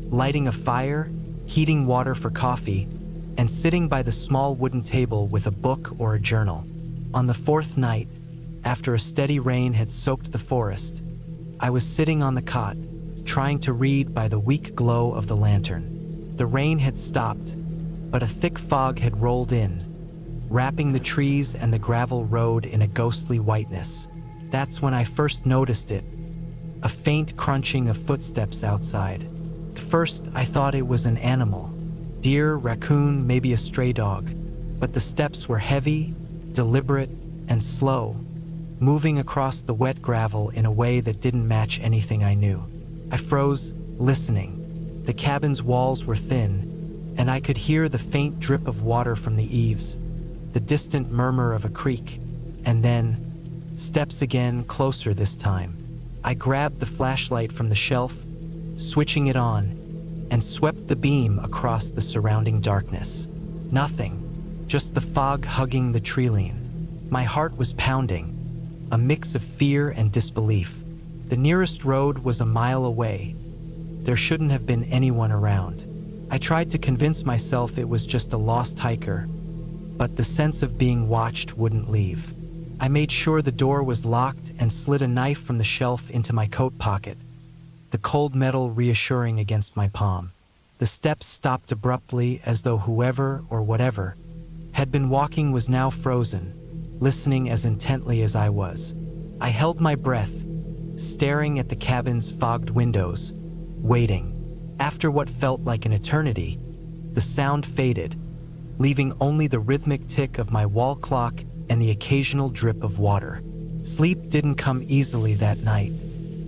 lighting a fire, heating water for coffee, and sitting by the small wooden table with a book or a journal. On the fourth night, after a steady rain had soaked the forest, I was sitting on the cot, trying to read by the weak glow of the lantern. The rain had stopped, but a thick fog had rolled in, wrapping the trees and the gravel road in a ghostly whiteness. That's when I first noticed it, a faint crunching of footsteps outside. At first, I thought it was an animal, deer, raccoon, maybe a stray dog, but the steps were heavy, deliberate, and slow, moving across the wet gravel in a way that didn't match anything I knew. I froze, listening. The cabin's walls were thin, and I could hear the faint drip of water from the eaves, the distant murmur of a creek, and then steps again, closer this time. I grabbed the flashlight from the shelf, switching it on, and swept the beam across the surrounding darkness. Nothing, just the fog hugging the treeline. My heart was pounding, a mix of fear and disbelief. The nearest road was a mile away. There shouldn't have been anyone around. I tried to convince myself it was just a lost hiker, but the sense of being watched wouldn't leave. I made sure the door was locked and slid a knife from the shelf into my coat pocket, the cold metal reassuring against my palm. The steps stopped abruptly, as though whoever or whatever had been walking was now frozen, listening as intently as I was. I held my breath, staring at the cabin's fogged windows, waiting. After what felt like an eternity, the sound faded, leaving only the rhythmic tick of my wall clock and the occasional drip of water. Sleep didn't come easily that night.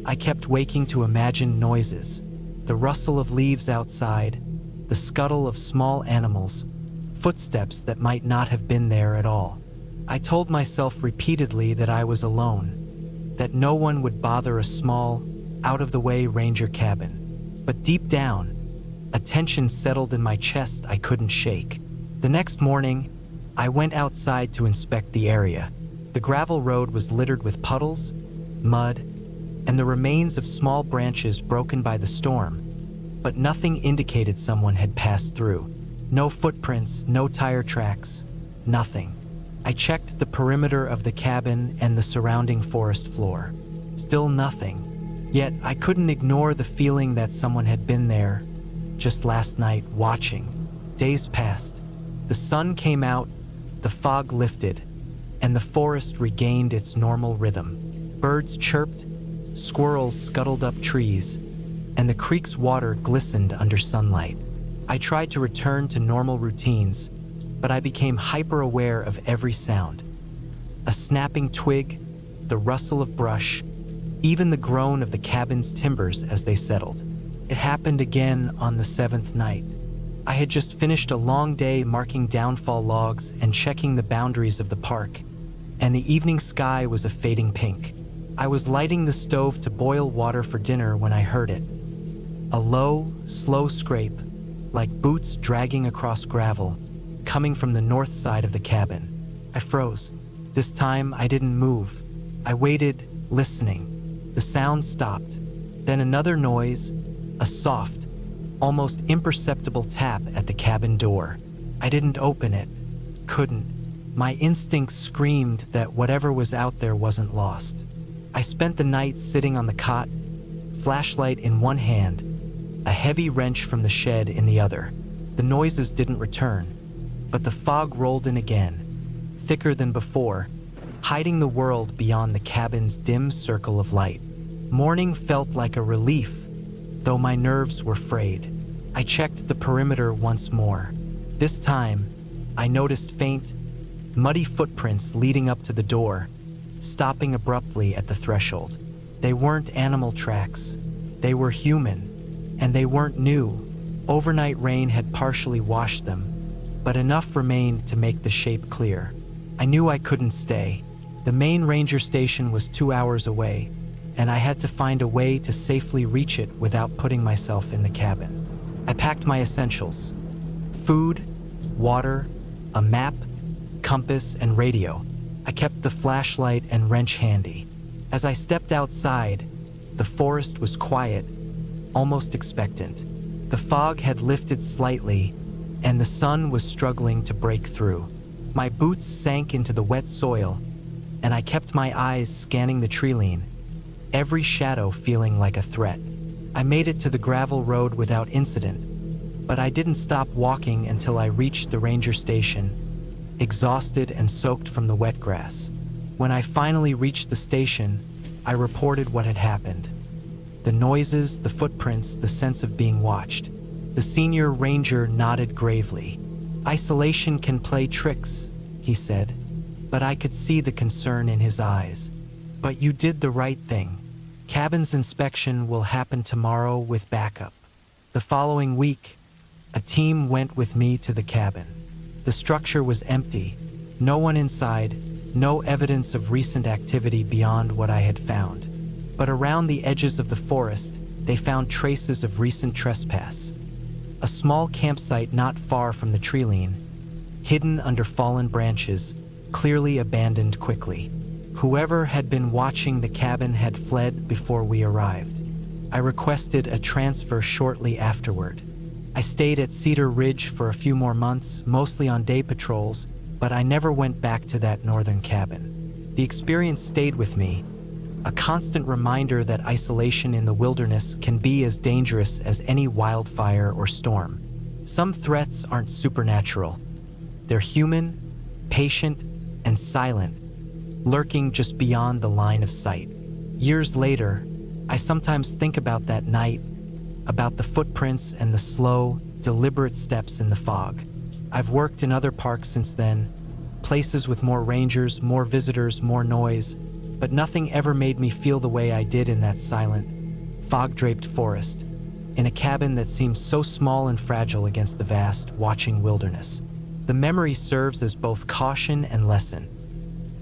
I kept waking to imagine noises, the rustle of leaves outside, the scuttle of small animals, footsteps that might not have been there at all. I told myself repeatedly that I was alone, that no one would bother a small, out-of-the-way ranger cabin. But deep down, a tension settled in my chest I couldn't shake. The next morning, I went outside to inspect the area. The gravel road was littered with puddles, mud, and the remains of small branches broken by the storm, but nothing indicated someone had passed through. No footprints, no tire tracks, nothing. I checked the perimeter of the cabin and the surrounding forest floor. Still nothing. Yet I couldn't ignore the feeling that someone had been there just last night watching. Days passed. The sun came out, the fog lifted, and the forest regained its normal rhythm. Birds chirped, squirrels scuttled up trees, and the creek's water glistened under sunlight. I tried to return to normal routines, but I became hyper-aware of every sound. A snapping twig, the rustle of brush, even the groan of the cabin's timbers as they settled. It happened again on the 7th night. I had just finished a long day marking downfall logs and checking the boundaries of the park, and the evening sky was a fading pink. I was lighting the stove to boil water for dinner when I heard it. A low, slow scrape, like boots dragging across gravel, coming from the north side of the cabin. I froze. This time I didn't move. I waited, listening. The sound stopped. Then another noise, a soft, almost imperceptible tap at the cabin door. I didn't open it. Couldn't. My instincts screamed that whatever was out there wasn't lost. I spent the night sitting on the cot, flashlight in one hand, a heavy wrench from the shed in the other. The noises didn't return, but the fog rolled in again, thicker than before, hiding the world beyond the cabin's dim circle of light. Morning felt like a relief, though my nerves were frayed. I checked the perimeter once more. This time, I noticed faint, muddy footprints leading up to the door, stopping abruptly at the threshold. They weren't animal tracks. They were human, and they weren't new. Overnight rain had partially washed them, but enough remained to make the shape clear. I knew I couldn't stay. The main ranger station was 2 hours away, and I had to find a way to safely reach it without putting myself in the cabin. I packed my essentials: food, water, a map, compass, and radio. I kept the flashlight and wrench handy. As I stepped outside, the forest was quiet, almost expectant. The fog had lifted slightly, and the sun was struggling to break through. My boots sank into the wet soil, and I kept my eyes scanning the treeline, every shadow feeling like a threat. I made it to the gravel road without incident, but I didn't stop walking until I reached the ranger station, exhausted and soaked from the wet grass. When I finally reached the station, I reported what had happened. The noises, the footprints, the sense of being watched. The senior ranger nodded gravely. "Isolation can play tricks," he said, but I could see the concern in his eyes. "But you did the right thing. Cabin's inspection will happen tomorrow with backup." The following week, a team went with me to the cabin. The structure was empty, No one inside, no evidence of recent activity beyond what I had found. But around the edges of the forest, they found traces of recent trespass. A small campsite not far from the treeline, hidden under fallen branches, clearly abandoned quickly. Whoever had been watching the cabin had fled before we arrived. I requested a transfer shortly afterward. I stayed at Cedar Ridge for a few more months, mostly on day patrols, but I never went back to that northern cabin. The experience stayed with me, a constant reminder that isolation in the wilderness can be as dangerous as any wildfire or storm. Some threats aren't supernatural. They're human, patient, and silent, lurking just beyond the line of sight. Years later, I sometimes think about that night, about the footprints and the slow, deliberate steps in the fog. I've worked in other parks since then, places with more rangers, more visitors, more noise, but nothing ever made me feel the way I did in that silent, fog-draped forest, in a cabin that seemed so small and fragile against the vast, watching wilderness. The memory serves as both caution and lesson.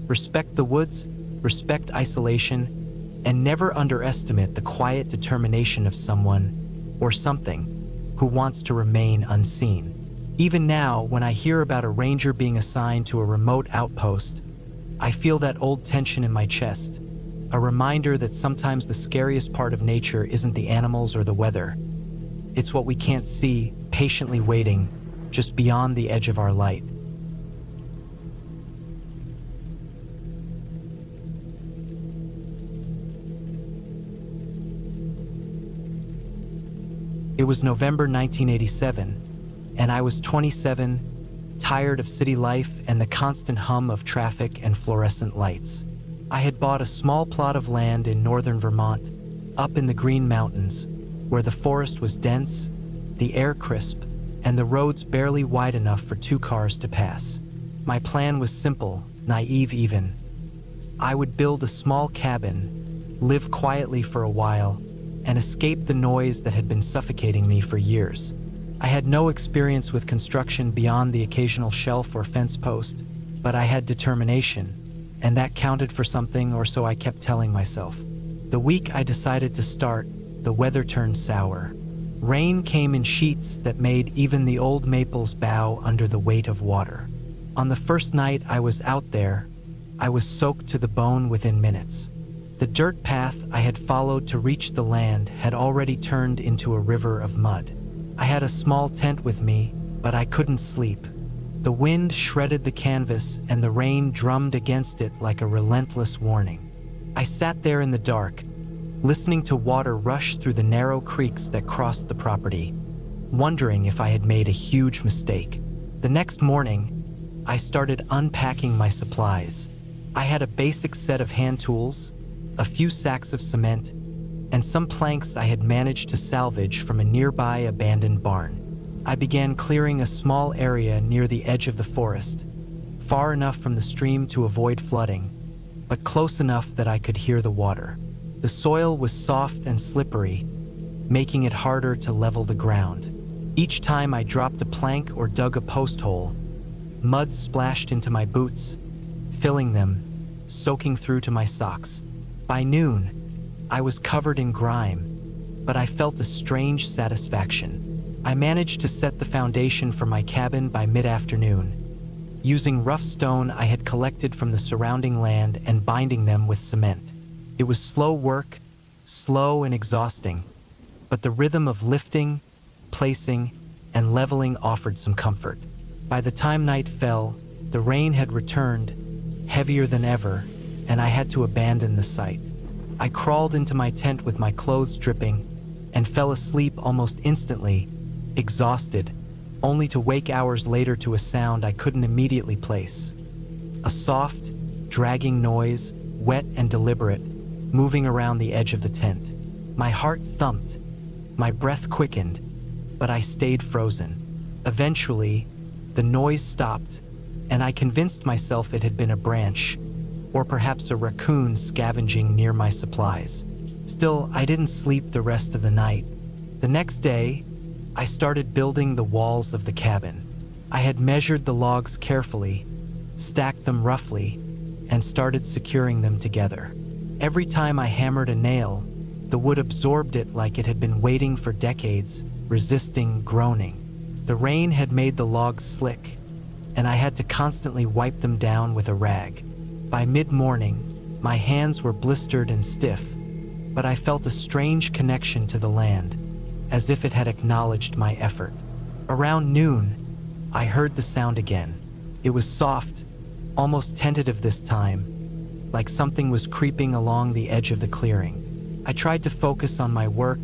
Respect the woods, respect isolation, and never underestimate the quiet determination of someone or something who wants to remain unseen. Even now, when I hear about a ranger being assigned to a remote outpost, I feel that old tension in my chest, a reminder that sometimes the scariest part of nature isn't the animals or the weather. It's what we can't see, patiently waiting, just beyond the edge of our light. It was November 1987, and I was 27, tired of city life and the constant hum of traffic and fluorescent lights. I had bought a small plot of land in northern Vermont, up in the Green Mountains, where the forest was dense, the air crisp, and the roads barely wide enough for 2 cars to pass. My plan was simple, naive even. I would build a small cabin, live quietly for a while, and escape the noise that had been suffocating me for years. I had no experience with construction beyond the occasional shelf or fence post, but I had determination, and that counted for something, or so I kept telling myself. The week I decided to start, the weather turned sour. Rain came in sheets that made even the old maples bow under the weight of water. On the first night I was out there, I was soaked to the bone within minutes. The dirt path I had followed to reach the land had already turned into a river of mud. I had a small tent with me, but I couldn't sleep. The wind shredded the canvas and the rain drummed against it like a relentless warning. I sat there in the dark, listening to water rush through the narrow creeks that crossed the property, wondering if I had made a huge mistake. The next morning, I started unpacking my supplies. I had a basic set of hand tools, a few sacks of cement, and some planks I had managed to salvage from a nearby abandoned barn. I began clearing a small area near the edge of the forest, far enough from the stream to avoid flooding, but close enough that I could hear the water. The soil was soft and slippery, making it harder to level the ground. Each time I dropped a plank or dug a post hole, mud splashed into my boots, filling them, soaking through to my socks. By noon, I was covered in grime, but I felt a strange satisfaction. I managed to set the foundation for my cabin by mid-afternoon, using rough stone I had collected from the surrounding land and binding them with cement. It was slow work, slow and exhausting, but the rhythm of lifting, placing, and leveling offered some comfort. By the time night fell, the rain had returned, heavier than ever, and I had to abandon the site. I crawled into my tent with my clothes dripping and fell asleep almost instantly, exhausted, only to wake hours later to a sound I couldn't immediately place. A soft, dragging noise, wet and deliberate, moving around the edge of the tent. My heart thumped, my breath quickened, but I stayed frozen. Eventually, the noise stopped, and I convinced myself it had been a branch, or perhaps a raccoon scavenging near my supplies. Still, I didn't sleep the rest of the night. The next day, I started building the walls of the cabin. I had measured the logs carefully, stacked them roughly, and started securing them together. Every time I hammered a nail, the wood absorbed it like it had been waiting for decades, resisting, groaning. The rain had made the logs slick, and I had to constantly wipe them down with a rag. By mid-morning, my hands were blistered and stiff, but I felt a strange connection to the land, as if it had acknowledged my effort. Around noon, I heard the sound again. It was soft, almost tentative this time, like something was creeping along the edge of the clearing. I tried to focus on my work,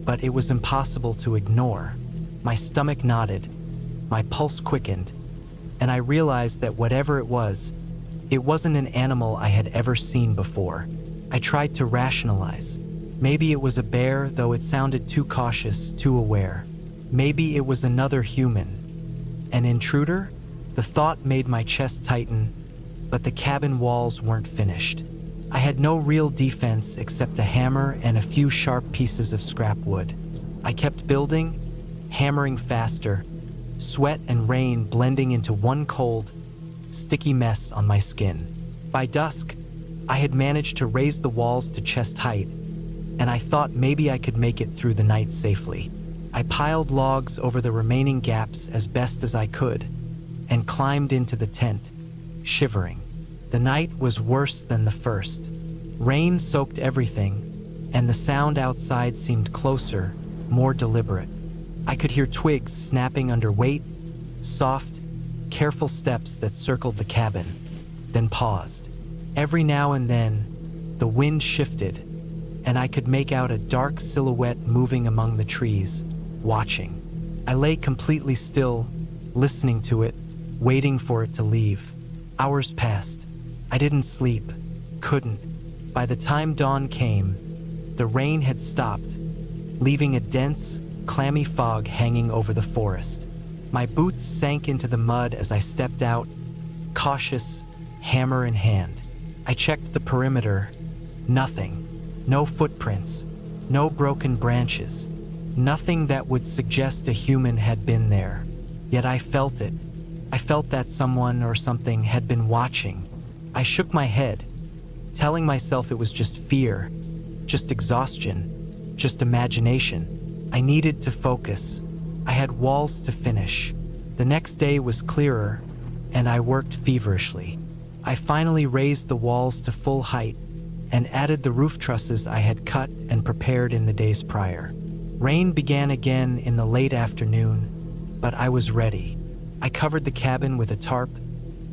but it was impossible to ignore. My stomach knotted, my pulse quickened, and I realized that whatever it wasn't an animal I had ever seen before. I tried to rationalize. Maybe it was a bear, though it sounded too cautious, too aware. Maybe it was another human. An intruder? The thought made my chest tighten, but the cabin walls weren't finished. I had no real defense except a hammer and a few sharp pieces of scrap wood. I kept building, hammering faster, sweat and rain blending into one cold, sticky mess on my skin. By dusk, I had managed to raise the walls to chest height, and I thought maybe I could make it through the night safely. I piled logs over the remaining gaps as best as I could, and climbed into the tent, shivering. The night was worse than the first. Rain soaked everything, and the sound outside seemed closer, more deliberate. I could hear twigs snapping under weight, soft, careful steps that circled the cabin, then paused. Every now and then, the wind shifted, and I could make out a dark silhouette moving among the trees, watching. I lay completely still, listening to it, waiting for it to leave. Hours passed. I didn't sleep, couldn't. By the time dawn came, the rain had stopped, leaving a dense, clammy fog hanging over the forest. My boots sank into the mud as I stepped out, cautious, hammer in hand. I checked the perimeter. Nothing. No footprints. No broken branches. Nothing that would suggest a human had been there. Yet I felt it. I felt that someone or something had been watching. I shook my head, telling myself it was just fear, just exhaustion, just imagination. I needed to focus. I had walls to finish. The next day was clearer, and I worked feverishly. I finally raised the walls to full height and added the roof trusses I had cut and prepared in the days prior. Rain began again in the late afternoon, but I was ready. I covered the cabin with a tarp,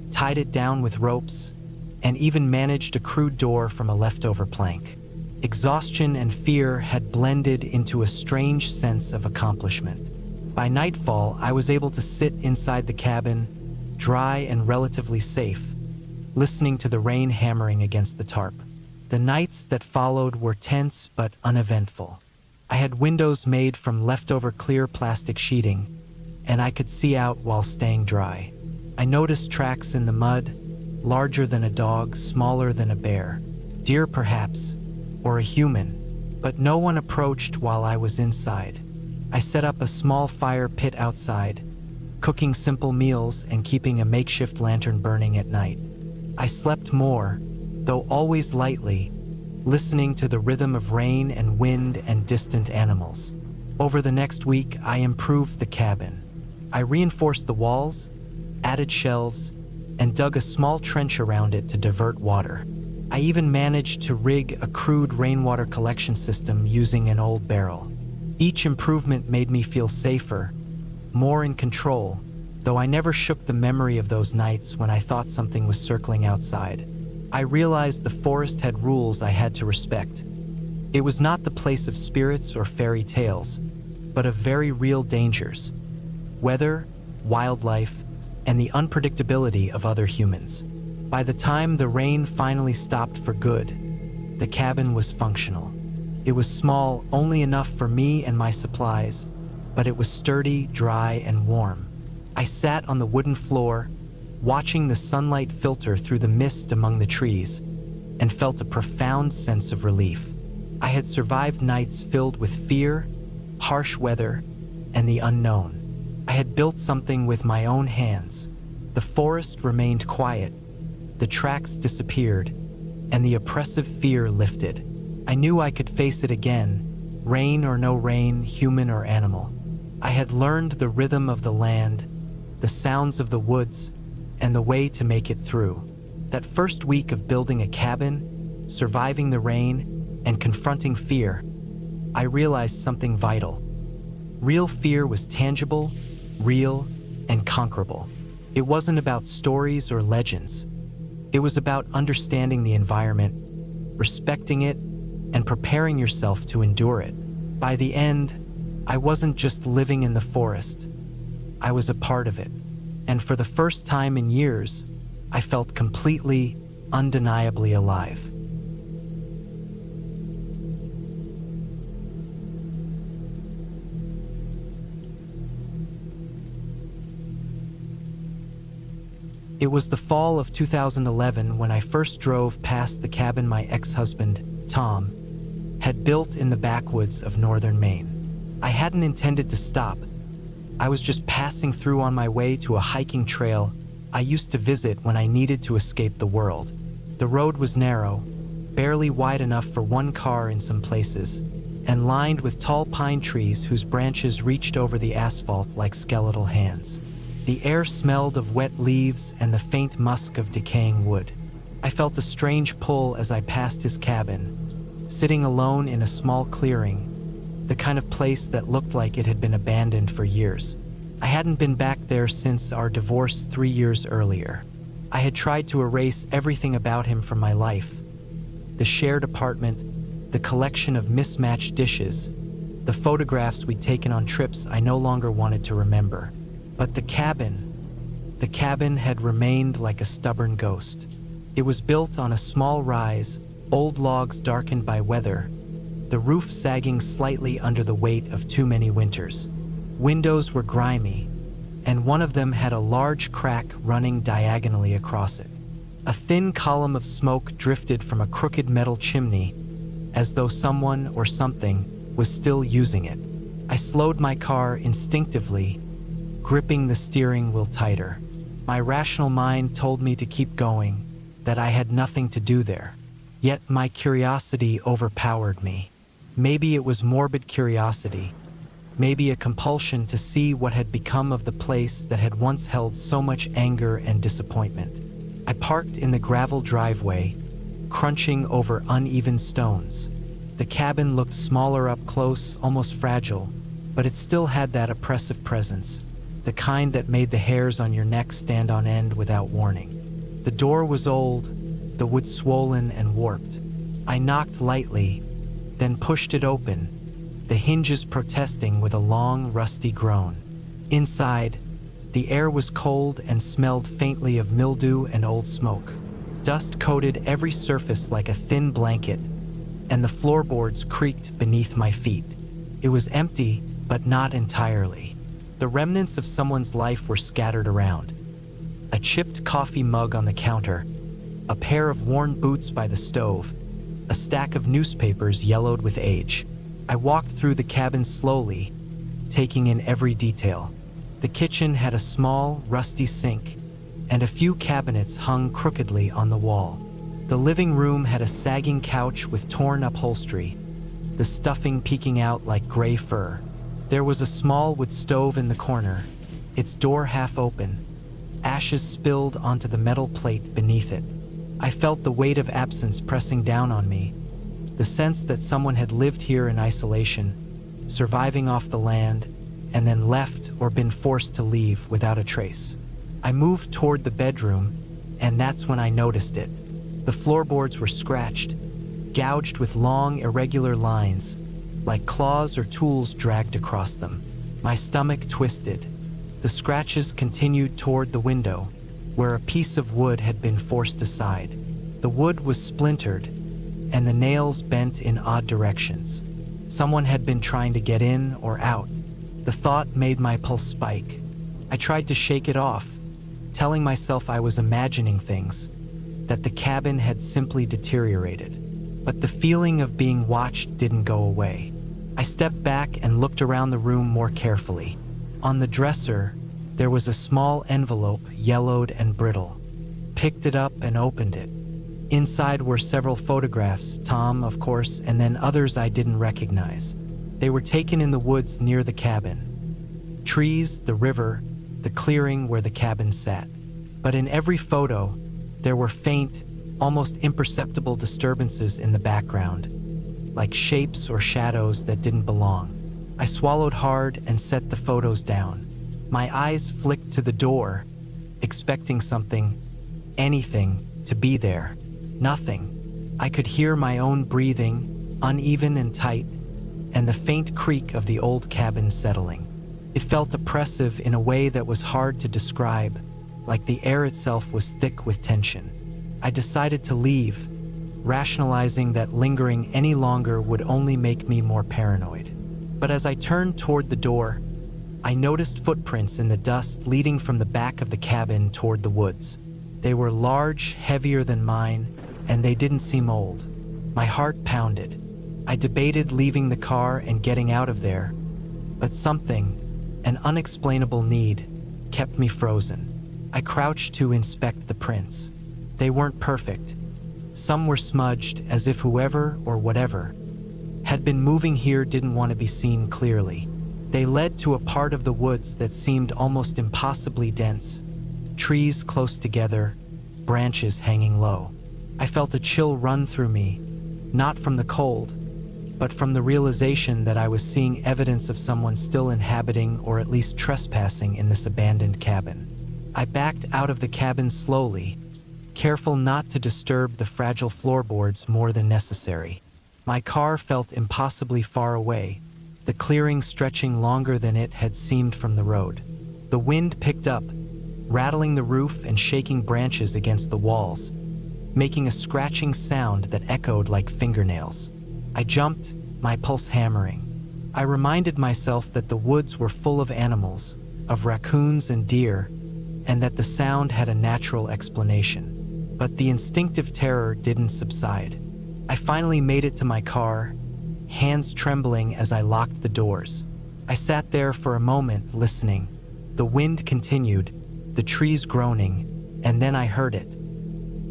tied it down with ropes, and even managed a crude door from a leftover plank. Exhaustion and fear had blended into a strange sense of accomplishment. By nightfall, I was able to sit inside the cabin, dry and relatively safe, listening to the rain hammering against the tarp. The nights that followed were tense but uneventful. I had windows made from leftover clear plastic sheeting, and I could see out while staying dry. I noticed tracks in the mud, larger than a dog, smaller than a bear. Deer perhaps, or a human, but no one approached while I was inside. I set up a small fire pit outside, cooking simple meals and keeping a makeshift lantern burning at night. I slept more, though always lightly, listening to the rhythm of rain and wind and distant animals. Over the next week, I improved the cabin. I reinforced the walls, added shelves, and dug a small trench around it to divert water. I even managed to rig a crude rainwater collection system using an old barrel. Each improvement made me feel safer, more in control, though I never shook the memory of those nights when I thought something was circling outside. I realized the forest had rules I had to respect. It was not the place of spirits or fairy tales, but of very real dangers: weather, wildlife, and the unpredictability of other humans. By the time the rain finally stopped for good, the cabin was functional. It was small, only enough for me and my supplies, but it was sturdy, dry, and warm. I sat on the wooden floor, watching the sunlight filter through the mist among the trees, and felt a profound sense of relief. I had survived nights filled with fear, harsh weather, and the unknown. I had built something with my own hands, The forest remained quiet, the tracks disappeared, and the oppressive fear lifted. I knew I could face it again, rain or no rain, human or animal. I had learned the rhythm of the land, the sounds of the woods, and the way to make it through. That first week of building a cabin, surviving the rain, and confronting fear, I realized something vital. Real fear was tangible, real, and conquerable. It wasn't about stories or legends. It was about understanding the environment, respecting it, and preparing yourself to endure it. By the end, I wasn't just living in the forest. I was a part of it. And for the first time in years, I felt completely, undeniably alive. It was the fall of 2011 when I first drove past the cabin my ex-husband, Tom, had built in the backwoods of northern Maine. I hadn't intended to stop. I was just passing through on my way to a hiking trail I used to visit when I needed to escape the world. The road was narrow, barely wide enough for one car in some places, and lined with tall pine trees whose branches reached over the asphalt like skeletal hands. The air smelled of wet leaves and the faint musk of decaying wood. I felt a strange pull as I passed his cabin, sitting alone in a small clearing, the kind of place that looked like it had been abandoned for years. I hadn't been back there since our divorce 3 years earlier. I had tried to erase everything about him from my life. The shared apartment, the collection of mismatched dishes, the photographs we'd taken on trips I no longer wanted to remember. But the cabin had remained like a stubborn ghost. It was built on a small rise, old logs darkened by weather, the roof sagging slightly under the weight of too many winters. Windows were grimy, and one of them had a large crack running diagonally across it. A thin column of smoke drifted from a crooked metal chimney, as though someone or something was still using it. I slowed my car instinctively, gripping the steering wheel tighter. My rational mind told me to keep going, that I had nothing to do there. Yet my curiosity overpowered me. Maybe it was morbid curiosity, maybe a compulsion to see what had become of the place that had once held so much anger and disappointment. I parked in the gravel driveway, crunching over uneven stones. The cabin looked smaller up close, almost fragile, but it still had that oppressive presence, the kind that made the hairs on your neck stand on end without warning. The door was old, the wood swollen and warped. I knocked lightly, then pushed it open, the hinges protesting with a long, rusty groan. Inside, the air was cold and smelled faintly of mildew and old smoke. Dust coated every surface like a thin blanket, and the floorboards creaked beneath my feet. It was empty, but not entirely. The remnants of someone's life were scattered around. A chipped coffee mug on the counter, a pair of worn boots by the stove, a stack of newspapers yellowed with age. I walked through the cabin slowly, taking in every detail. The kitchen had a small, rusty sink, and a few cabinets hung crookedly on the wall. The living room had a sagging couch with torn upholstery, the stuffing peeking out like gray fur. There was a small wood stove in the corner, its door half open, ashes spilled onto the metal plate beneath it. I felt the weight of absence pressing down on me, the sense that someone had lived here in isolation, surviving off the land, and then left or been forced to leave without a trace. I moved toward the bedroom, and that's when I noticed it. The floorboards were scratched, gouged with long, irregular lines, like claws or tools dragged across them. My stomach twisted. The scratches continued toward the window, where a piece of wood had been forced aside. The wood was splintered, and the nails bent in odd directions. Someone had been trying to get in or out. The thought made my pulse spike. I tried to shake it off, telling myself I was imagining things, that the cabin had simply deteriorated. But the feeling of being watched didn't go away. I stepped back and looked around the room more carefully. On the dresser, There was a small envelope, yellowed and brittle. Picked it up and opened it. Inside were several photographs, Tom, of course, and then others I didn't recognize. They were taken in the woods near the cabin. Trees, the river, the clearing where the cabin sat. But in every photo, there were faint, almost imperceptible disturbances in the background, like shapes or shadows that didn't belong. I swallowed hard and set the photos down. My eyes flicked to the door, expecting something, anything, to be there. Nothing. I could hear my own breathing, uneven and tight, and the faint creak of the old cabin settling. It felt oppressive in a way that was hard to describe, like the air itself was thick with tension. I decided to leave, rationalizing that lingering any longer would only make me more paranoid. But as I turned toward the door, I noticed footprints in the dust leading from the back of the cabin toward the woods. They were large, heavier than mine, and they didn't seem old. My heart pounded. I debated leaving the car and getting out of there, but something, an unexplainable need, kept me frozen. I crouched to inspect the prints. They weren't perfect. Some were smudged, as if whoever or whatever had been moving here didn't want to be seen clearly. They led to a part of the woods that seemed almost impossibly dense. Trees close together, branches hanging low. I felt a chill run through me, not from the cold, but from the realization that I was seeing evidence of someone still inhabiting or at least trespassing in this abandoned cabin. I backed out of the cabin slowly, careful not to disturb the fragile floorboards more than necessary. My car felt impossibly far away, the clearing stretching longer than it had seemed from the road. The wind picked up, rattling the roof and shaking branches against the walls, making a scratching sound that echoed like fingernails. I jumped, my pulse hammering. I reminded myself that the woods were full of animals, of raccoons and deer, and that the sound had a natural explanation. But the instinctive terror didn't subside. I finally made it to my car, hands trembling as I locked the doors. I sat there for a moment, listening. The wind continued, the trees groaning, and then I heard it.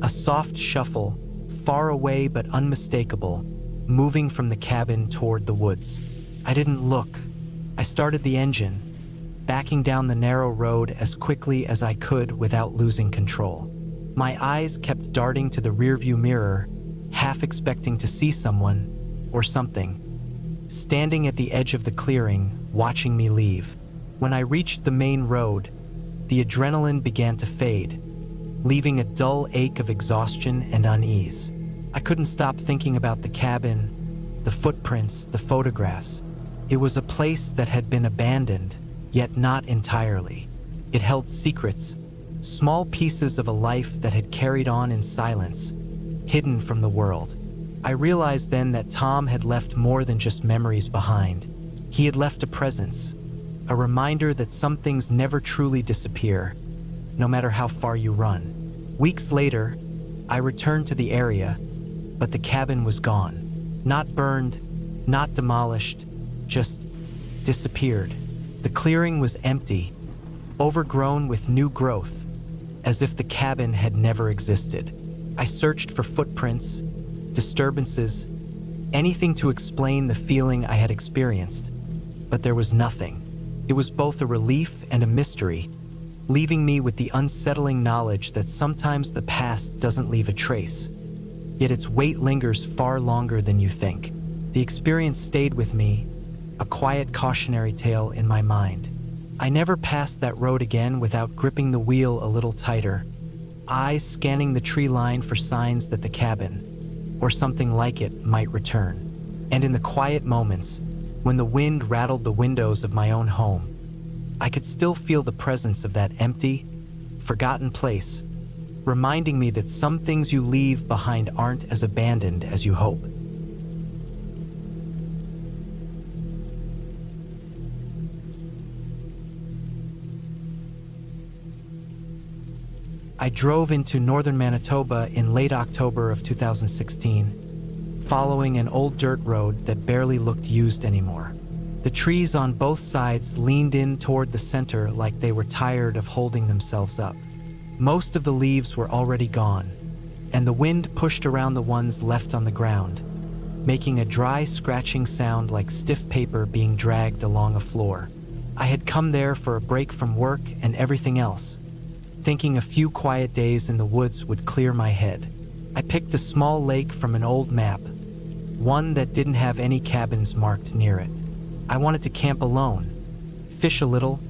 A soft shuffle, far away but unmistakable, moving from the cabin toward the woods. I didn't look. I started the engine, backing down the narrow road as quickly as I could without losing control. My eyes kept darting to the rearview mirror, half expecting to see someone, or something, standing at the edge of the clearing, watching me leave. When I reached the main road, the adrenaline began to fade, leaving a dull ache of exhaustion and unease. I couldn't stop thinking about the cabin, the footprints, the photographs. It was a place that had been abandoned, yet not entirely. It held secrets, small pieces of a life that had carried on in silence, hidden from the world. I realized then that Tom had left more than just memories behind. He had left a presence, a reminder that some things never truly disappear, no matter how far you run. Weeks later, I returned to the area, but the cabin was gone. Not burned, not demolished, just disappeared. The clearing was empty, overgrown with new growth, as if the cabin had never existed. I searched for footprints, disturbances, anything to explain the feeling I had experienced, but there was nothing. It was both a relief and a mystery, leaving me with the unsettling knowledge that sometimes the past doesn't leave a trace, yet its weight lingers far longer than you think. The experience stayed with me, a quiet cautionary tale in my mind. I never passed that road again without gripping the wheel a little tighter, eyes scanning the tree line for signs that the cabin, or something like it, might return. And in the quiet moments, when the wind rattled the windows of my own home, I could still feel the presence of that empty, forgotten place, reminding me that some things you leave behind aren't as abandoned as you hope. I drove into northern Manitoba in late October of 2016, following an old dirt road that barely looked used anymore. The trees on both sides leaned in toward the center like they were tired of holding themselves up. Most of the leaves were already gone, and the wind pushed around the ones left on the ground, making a dry, scratching sound like stiff paper being dragged along a floor. I had come there for a break from work and everything else, thinking a few quiet days in the woods would clear my head. I picked a small lake from an old map, one that didn't have any cabins marked near it. I wanted to camp alone, fish a little,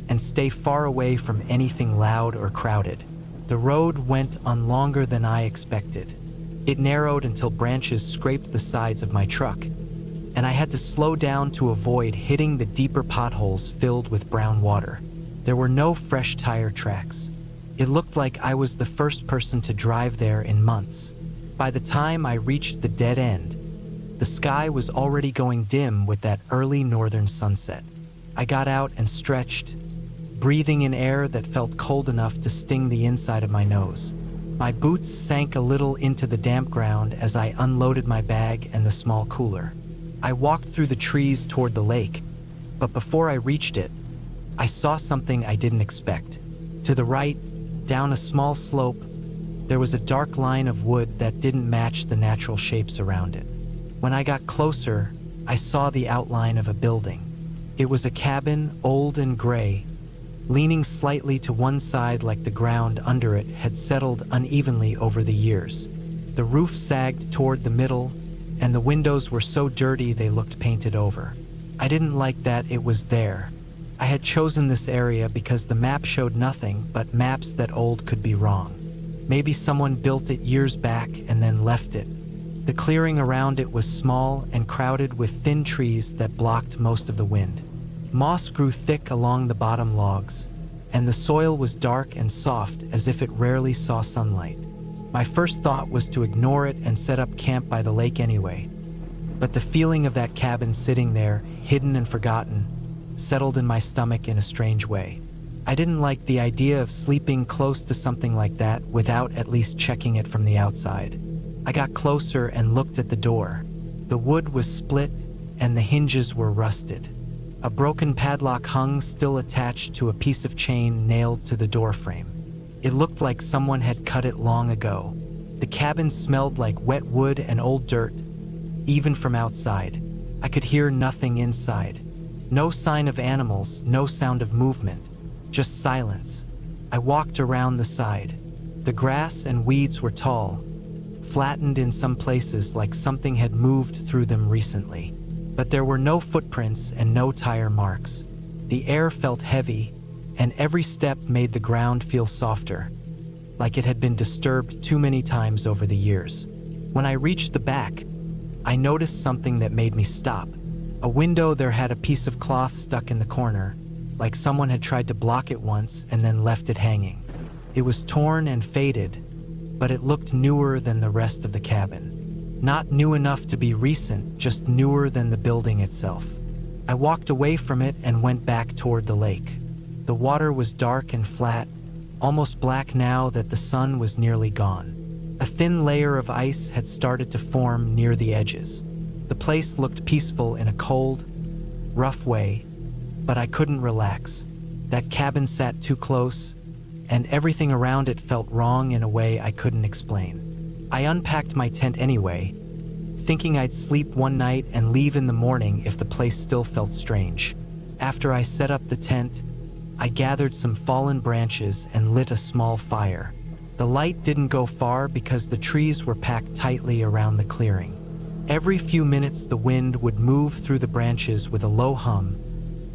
and stay far away from anything loud or crowded. The road went on longer than I expected. It narrowed until branches scraped the sides of my truck, and I had to slow down to avoid hitting the deeper potholes filled with brown water. There were no fresh tire tracks. It looked like I was the first person to drive there in months. By the time I reached the dead end, the sky was already going dim with that early northern sunset. I got out and stretched, breathing in air that felt cold enough to sting the inside of my nose. My boots sank a little into the damp ground as I unloaded my bag and the small cooler. I walked through the trees toward the lake, but before I reached it, I saw something I didn't expect. To the right, down a small slope, there was a dark line of wood that didn't match the natural shapes around it. When I got closer, I saw the outline of a building. It was a cabin, old and gray, leaning slightly to one side like the ground under it had settled unevenly over the years. The roof sagged toward the middle, and the windows were so dirty they looked painted over. I didn't like that it was there. I had chosen this area because the map showed nothing but maps that old could be wrong. Maybe someone built it years back and then left it. The clearing around it was small and crowded with thin trees that blocked most of the wind. Moss grew thick along the bottom logs, and the soil was dark and soft as if it rarely saw sunlight. My first thought was to ignore it and set up camp by the lake anyway. But the feeling of that cabin sitting there, hidden and forgotten, settled in my stomach in a strange way. I didn't like the idea of sleeping close to something like that without at least checking it from the outside. I got closer and looked at the door. The wood was split and the hinges were rusted. A broken padlock hung still attached to a piece of chain nailed to the door frame. It looked like someone had cut it long ago. The cabin smelled like wet wood and old dirt, even from outside. I could hear nothing inside. No sign of animals, no sound of movement, just silence. I walked around the side. The grass and weeds were tall, flattened in some places like something had moved through them recently. But there were no footprints and no tire marks. The air felt heavy, and every step made the ground feel softer, like it had been disturbed too many times over the years. When I reached the back, I noticed something that made me stop. A window there had a piece of cloth stuck in the corner, like someone had tried to block it once and then left it hanging. It was torn and faded, but it looked newer than the rest of the cabin. Not new enough to be recent, just newer than the building itself. I walked away from it and went back toward the lake. The water was dark and flat, almost black now that the sun was nearly gone. A thin layer of ice had started to form near the edges. The place looked peaceful in a cold, rough way, but I couldn't relax. That cabin sat too close, and everything around it felt wrong in a way I couldn't explain. I unpacked my tent anyway, thinking I'd sleep one night and leave in the morning if the place still felt strange. After I set up the tent, I gathered some fallen branches and lit a small fire. The light didn't go far because the trees were packed tightly around the clearing. Every few minutes the wind would move through the branches with a low hum,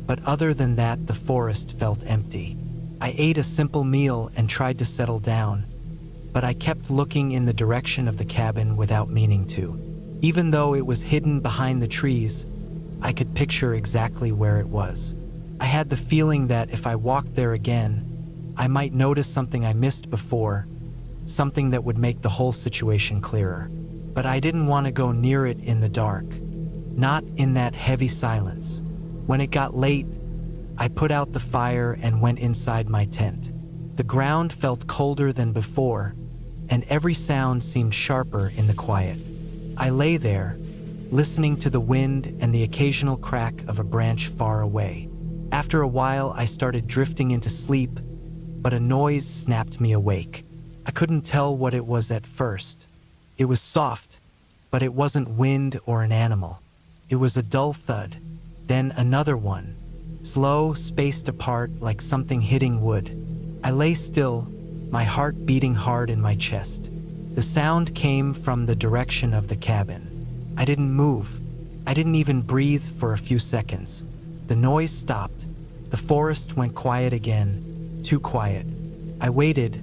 but other than that the forest felt empty. I ate a simple meal and tried to settle down, but I kept looking in the direction of the cabin without meaning to. Even though it was hidden behind the trees, I could picture exactly where it was. I had the feeling that if I walked there again, I might notice something I missed before, something that would make the whole situation clearer. But I didn't want to go near it in the dark, not in that heavy silence. When it got late, I put out the fire and went inside my tent. The ground felt colder than before, and every sound seemed sharper in the quiet. I lay there, listening to the wind and the occasional crack of a branch far away. After a while, I started drifting into sleep, but a noise snapped me awake. I couldn't tell what it was at first. It was soft, but it wasn't wind or an animal. It was a dull thud, then another one, slow, spaced apart like something hitting wood. I lay still, my heart beating hard in my chest. The sound came from the direction of the cabin. I didn't move. I didn't even breathe for a few seconds. The noise stopped. The forest went quiet again, too quiet. I waited,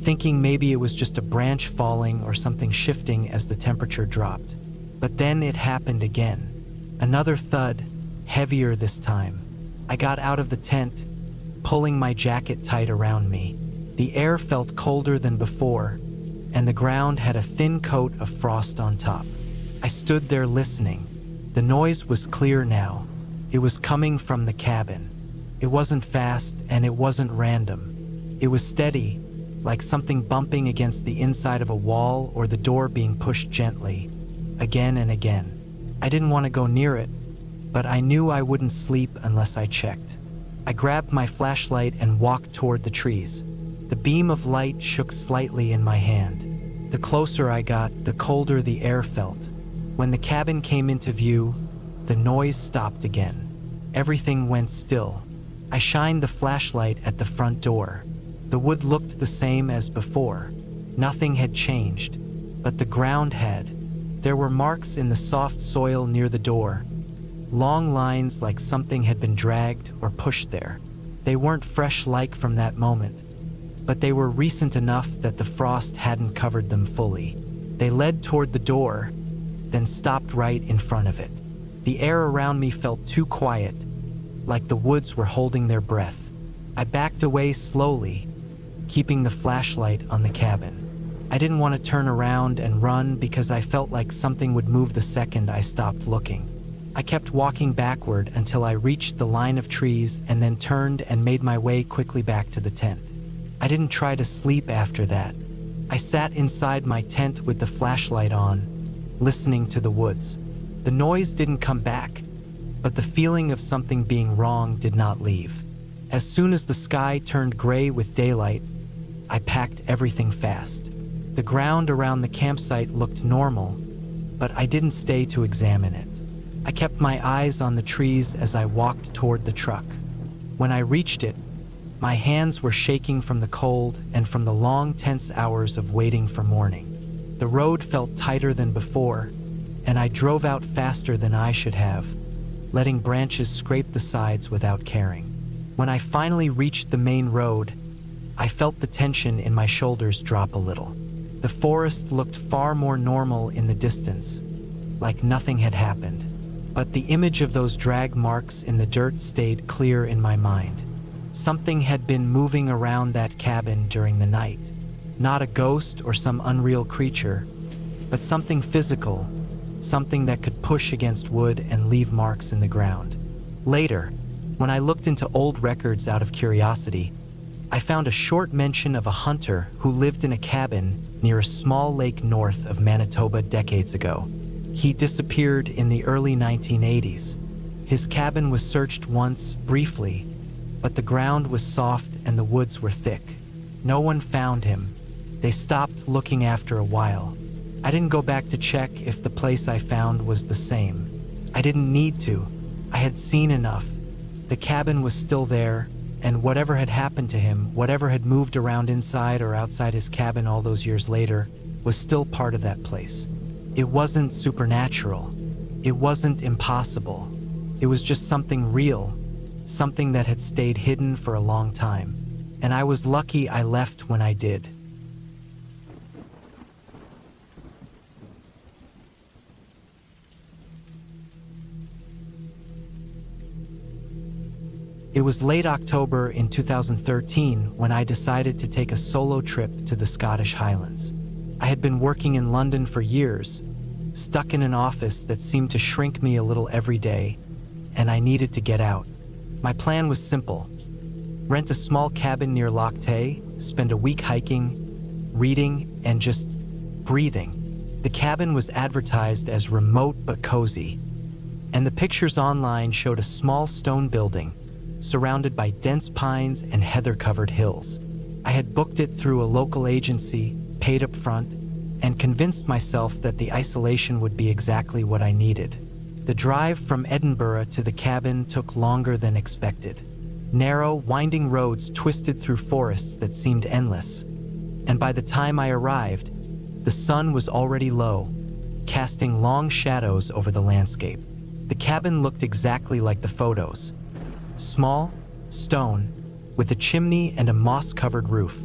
thinking maybe it was just a branch falling or something shifting as the temperature dropped. But then it happened again. Another thud, heavier this time. I got out of the tent, pulling my jacket tight around me. The air felt colder than before, and the ground had a thin coat of frost on top. I stood there listening. The noise was clear now. It was coming from the cabin. It wasn't fast and it wasn't random. It was steady, like something bumping against the inside of a wall or the door being pushed gently, again and again. I didn't want to go near it, but I knew I wouldn't sleep unless I checked. I grabbed my flashlight and walked toward the trees. The beam of light shook slightly in my hand. The closer I got, the colder the air felt. When the cabin came into view, the noise stopped again. Everything went still. I shined the flashlight at the front door. The wood looked the same as before. Nothing had changed, but the ground had. There were marks in the soft soil near the door, long lines like something had been dragged or pushed there. They weren't fresh like from that moment, but they were recent enough that the frost hadn't covered them fully. They led toward the door, then stopped right in front of it. The air around me felt too quiet, like the woods were holding their breath. I backed away slowly, keeping the flashlight on the cabin. I didn't want to turn around and run because I felt like something would move the second I stopped looking. I kept walking backward until I reached the line of trees and then turned and made my way quickly back to the tent. I didn't try to sleep after that. I sat inside my tent with the flashlight on, listening to the woods. The noise didn't come back, but the feeling of something being wrong did not leave. As soon as the sky turned gray with daylight, I packed everything fast. The ground around the campsite looked normal, but I didn't stay to examine it. I kept my eyes on the trees as I walked toward the truck. When I reached it, my hands were shaking from the cold and from the long, tense hours of waiting for morning. The road felt tighter than before, and I drove out faster than I should have, letting branches scrape the sides without caring. When I finally reached the main road, I felt the tension in my shoulders drop a little. The forest looked far more normal in the distance, like nothing had happened. But the image of those drag marks in the dirt stayed clear in my mind. Something had been moving around that cabin during the night. Not a ghost or some unreal creature, but something physical, something that could push against wood and leave marks in the ground. Later, when I looked into old records out of curiosity, I found a short mention of a hunter who lived in a cabin near a small lake north of Manitoba decades ago. He disappeared in the early 1980s. His cabin was searched once, briefly, but the ground was soft and the woods were thick. No one found him. They stopped looking after a while. I didn't go back to check if the place I found was the same. I didn't need to. I had seen enough. The cabin was still there, and whatever had happened to him, whatever had moved around inside or outside his cabin all those years later, was still part of that place. It wasn't supernatural. It wasn't impossible. It was just something real, something that had stayed hidden for a long time. And I was lucky I left when I did. It was late October in 2013 when I decided to take a solo trip to the Scottish Highlands. I had been working in London for years, stuck in an office that seemed to shrink me a little every day, and I needed to get out. My plan was simple: rent a small cabin near Loch Tay, spend a week hiking, reading, and just breathing. The cabin was advertised as remote but cozy, and the pictures online showed a small stone building surrounded by dense pines and heather-covered hills. I had booked it through a local agency, paid up front, and convinced myself that the isolation would be exactly what I needed. The drive from Edinburgh to the cabin took longer than expected. Narrow, winding roads twisted through forests that seemed endless, and by the time I arrived, the sun was already low, casting long shadows over the landscape. The cabin looked exactly like the photos. Small, stone, with a chimney and a moss-covered roof.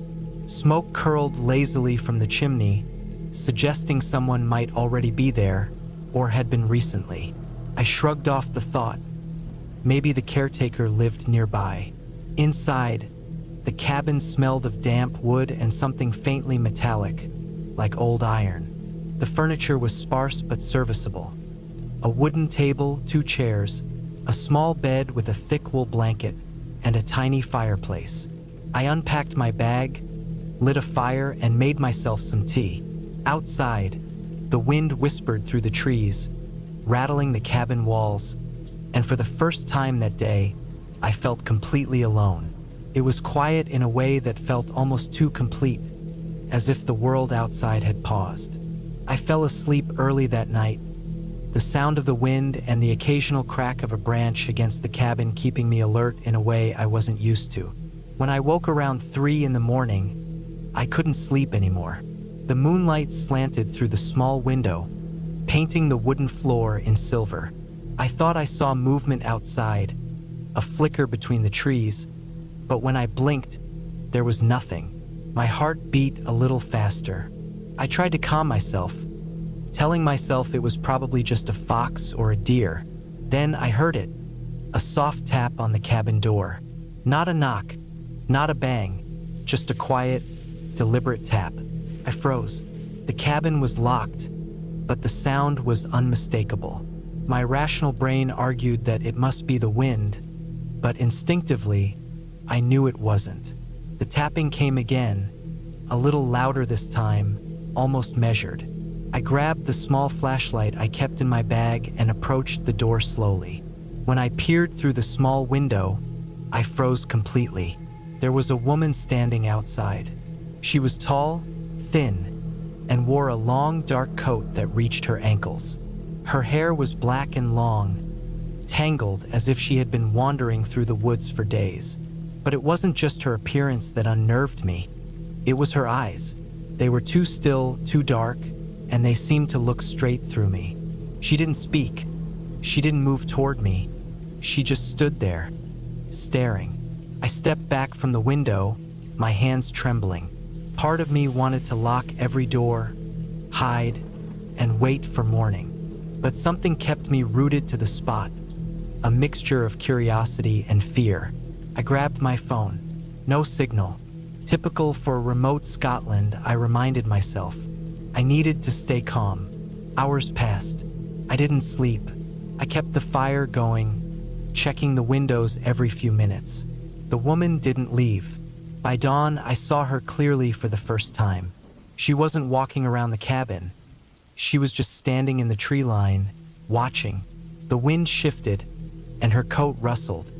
Smoke curled lazily from the chimney, suggesting someone might already be there or had been recently. I shrugged off the thought. Maybe the caretaker lived nearby. Inside, the cabin smelled of damp wood and something faintly metallic, like old iron. The furniture was sparse but serviceable. A wooden table, 2 chairs, a small bed with a thick wool blanket, and a tiny fireplace. I unpacked my bag, lit a fire, and made myself some tea. Outside, the wind whispered through the trees, rattling the cabin walls, and for the first time that day, I felt completely alone. It was quiet in a way that felt almost too complete, as if the world outside had paused. I fell asleep early that night, the sound of the wind and the occasional crack of a branch against the cabin keeping me alert in a way I wasn't used to. When I woke around 3 in the morning, I couldn't sleep anymore. The moonlight slanted through the small window, painting the wooden floor in silver. I thought I saw movement outside, a flicker between the trees, but when I blinked, there was nothing. My heart beat a little faster. I tried to calm myself, telling myself it was probably just a fox or a deer. Then I heard it, a soft tap on the cabin door. Not a knock, not a bang, just a quiet, deliberate tap. I froze. The cabin was locked, but the sound was unmistakable. My rational brain argued that it must be the wind, but instinctively, I knew it wasn't. The tapping came again, a little louder this time, almost measured. I grabbed the small flashlight I kept in my bag and approached the door slowly. When I peered through the small window, I froze completely. There was a woman standing outside. She was tall, thin, and wore a long, dark coat that reached her ankles. Her hair was black and long, tangled as if she had been wandering through the woods for days. But it wasn't just her appearance that unnerved me. It was her eyes. They were too still, too dark, and they seemed to look straight through me. She didn't speak. She didn't move toward me. She just stood there, staring. I stepped back from the window, my hands trembling. Part of me wanted to lock every door, hide, and wait for morning. But something kept me rooted to the spot, a mixture of curiosity and fear. I grabbed my phone. No signal. Typical for remote Scotland, I reminded myself. I needed to stay calm. Hours passed. I didn't sleep. I kept the fire going, checking the windows every few minutes. The woman didn't leave. By dawn, I saw her clearly for the first time. She wasn't walking around the cabin. She was just standing in the tree line, watching. The wind shifted, and her coat rustled,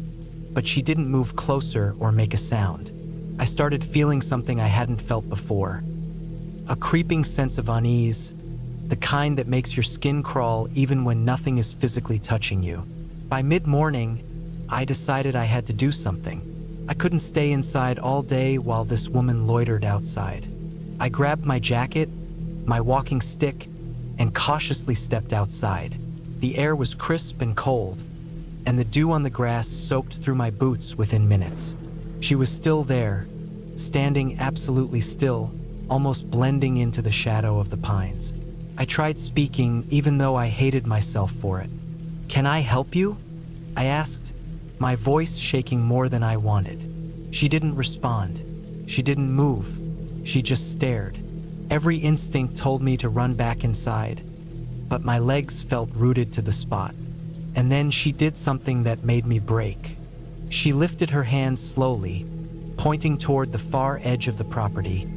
but she didn't move closer or make a sound. I started feeling something I hadn't felt before. A creeping sense of unease, the kind that makes your skin crawl even when nothing is physically touching you. By mid-morning, I decided I had to do something. I couldn't stay inside all day while this woman loitered outside. I grabbed my jacket, my walking stick, and cautiously stepped outside. The air was crisp and cold, and the dew on the grass soaked through my boots within minutes. She was still there, standing absolutely still, almost blending into the shadow of the pines. I tried speaking, even though I hated myself for it. "Can I help you?" I asked, my voice shaking more than I wanted. She didn't respond. She didn't move. She just stared. Every instinct told me to run back inside, but my legs felt rooted to the spot. And then she did something that made me break. She lifted her hand slowly, pointing toward the far edge of the property,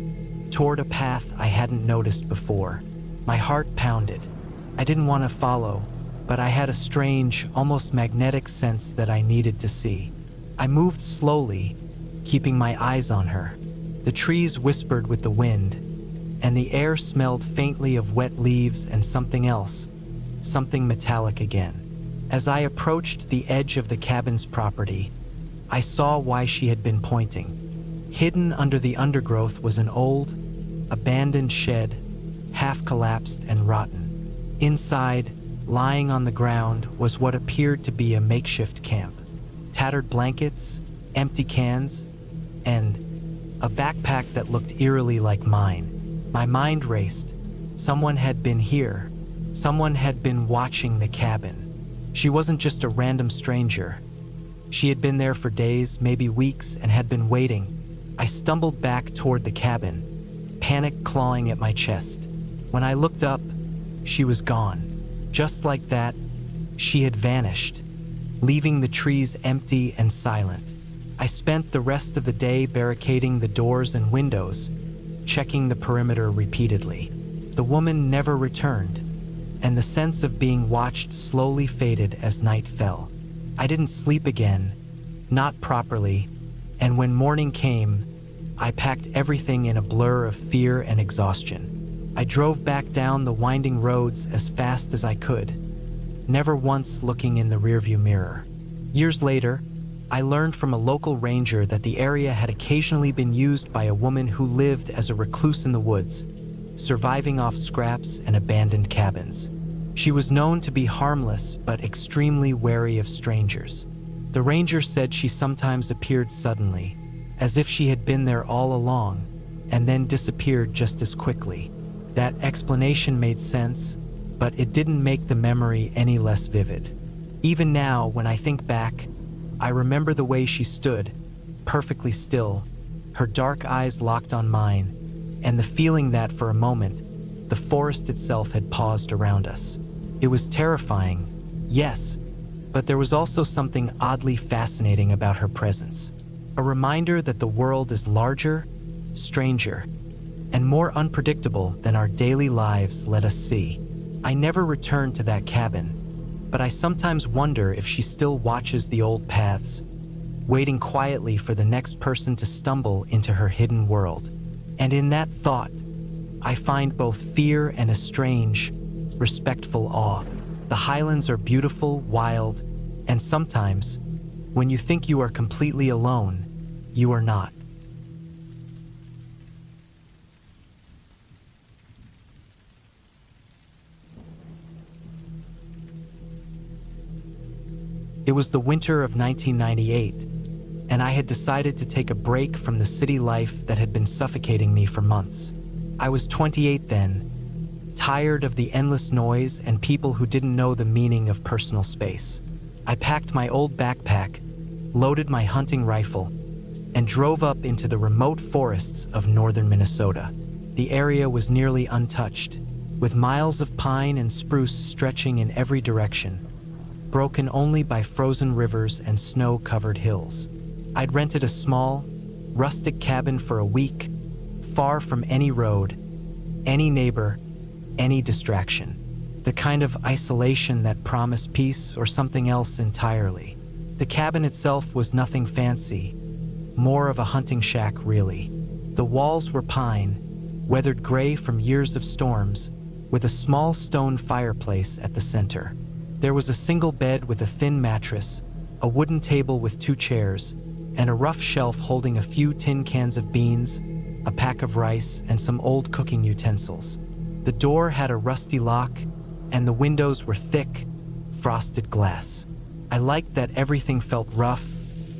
toward a path I hadn't noticed before. My heart pounded. I didn't want to follow, but I had a strange, almost magnetic sense that I needed to see. I moved slowly, keeping my eyes on her. The trees whispered with the wind, and the air smelled faintly of wet leaves and something else, something metallic again. As I approached the edge of the cabin's property, I saw why she had been pointing. Hidden under the undergrowth was an old, abandoned shed, half collapsed and rotten. Inside, lying on the ground, was what appeared to be a makeshift camp. Tattered blankets, empty cans, and a backpack that looked eerily like mine. My mind raced. Someone had been here. Someone had been watching the cabin. She wasn't just a random stranger. She had been there for days, maybe weeks, and had been waiting. I stumbled back toward the cabin, panic clawing at my chest. When I looked up, she was gone. Just like that, she had vanished, leaving the trees empty and silent. I spent the rest of the day barricading the doors and windows, checking the perimeter repeatedly. The woman never returned, and the sense of being watched slowly faded as night fell. I didn't sleep again, not properly, and when morning came, I packed everything in a blur of fear and exhaustion. I drove back down the winding roads as fast as I could, never once looking in the rearview mirror. Years later, I learned from a local ranger that the area had occasionally been used by a woman who lived as a recluse in the woods, surviving off scraps and abandoned cabins. She was known to be harmless but extremely wary of strangers. The ranger said she sometimes appeared suddenly, as if she had been there all along, and then disappeared just as quickly. That explanation made sense, but it didn't make the memory any less vivid. Even now, when I think back, I remember the way she stood, perfectly still, her dark eyes locked on mine, and the feeling that for a moment, the forest itself had paused around us. It was terrifying, yes, but there was also something oddly fascinating about her presence. A reminder that the world is larger, stranger, and more unpredictable than our daily lives let us see. I never returned to that cabin, but I sometimes wonder if she still watches the old paths, waiting quietly for the next person to stumble into her hidden world. And in that thought, I find both fear and a strange, respectful awe. The highlands are beautiful, wild, and sometimes, when you think you are completely alone, you are not. It was the winter of 1998, and I had decided to take a break from the city life that had been suffocating me for months. I was 28 then, tired of the endless noise and people who didn't know the meaning of personal space. I packed my old backpack, loaded my hunting rifle, and drove up into the remote forests of northern Minnesota. The area was nearly untouched, with miles of pine and spruce stretching in every direction, broken only by frozen rivers and snow-covered hills. I'd rented a small, rustic cabin for a week, far from any road, any neighbor, any distraction. The kind of isolation that promised peace or something else entirely. The cabin itself was nothing fancy, more of a hunting shack really. The walls were pine, weathered gray from years of storms, with a small stone fireplace at the center. There was a single bed with a thin mattress, a wooden table with 2 chairs, and a rough shelf holding a few tin cans of beans, a pack of rice, and some old cooking utensils. The door had a rusty lock, and the windows were thick, frosted glass. I liked that everything felt rough,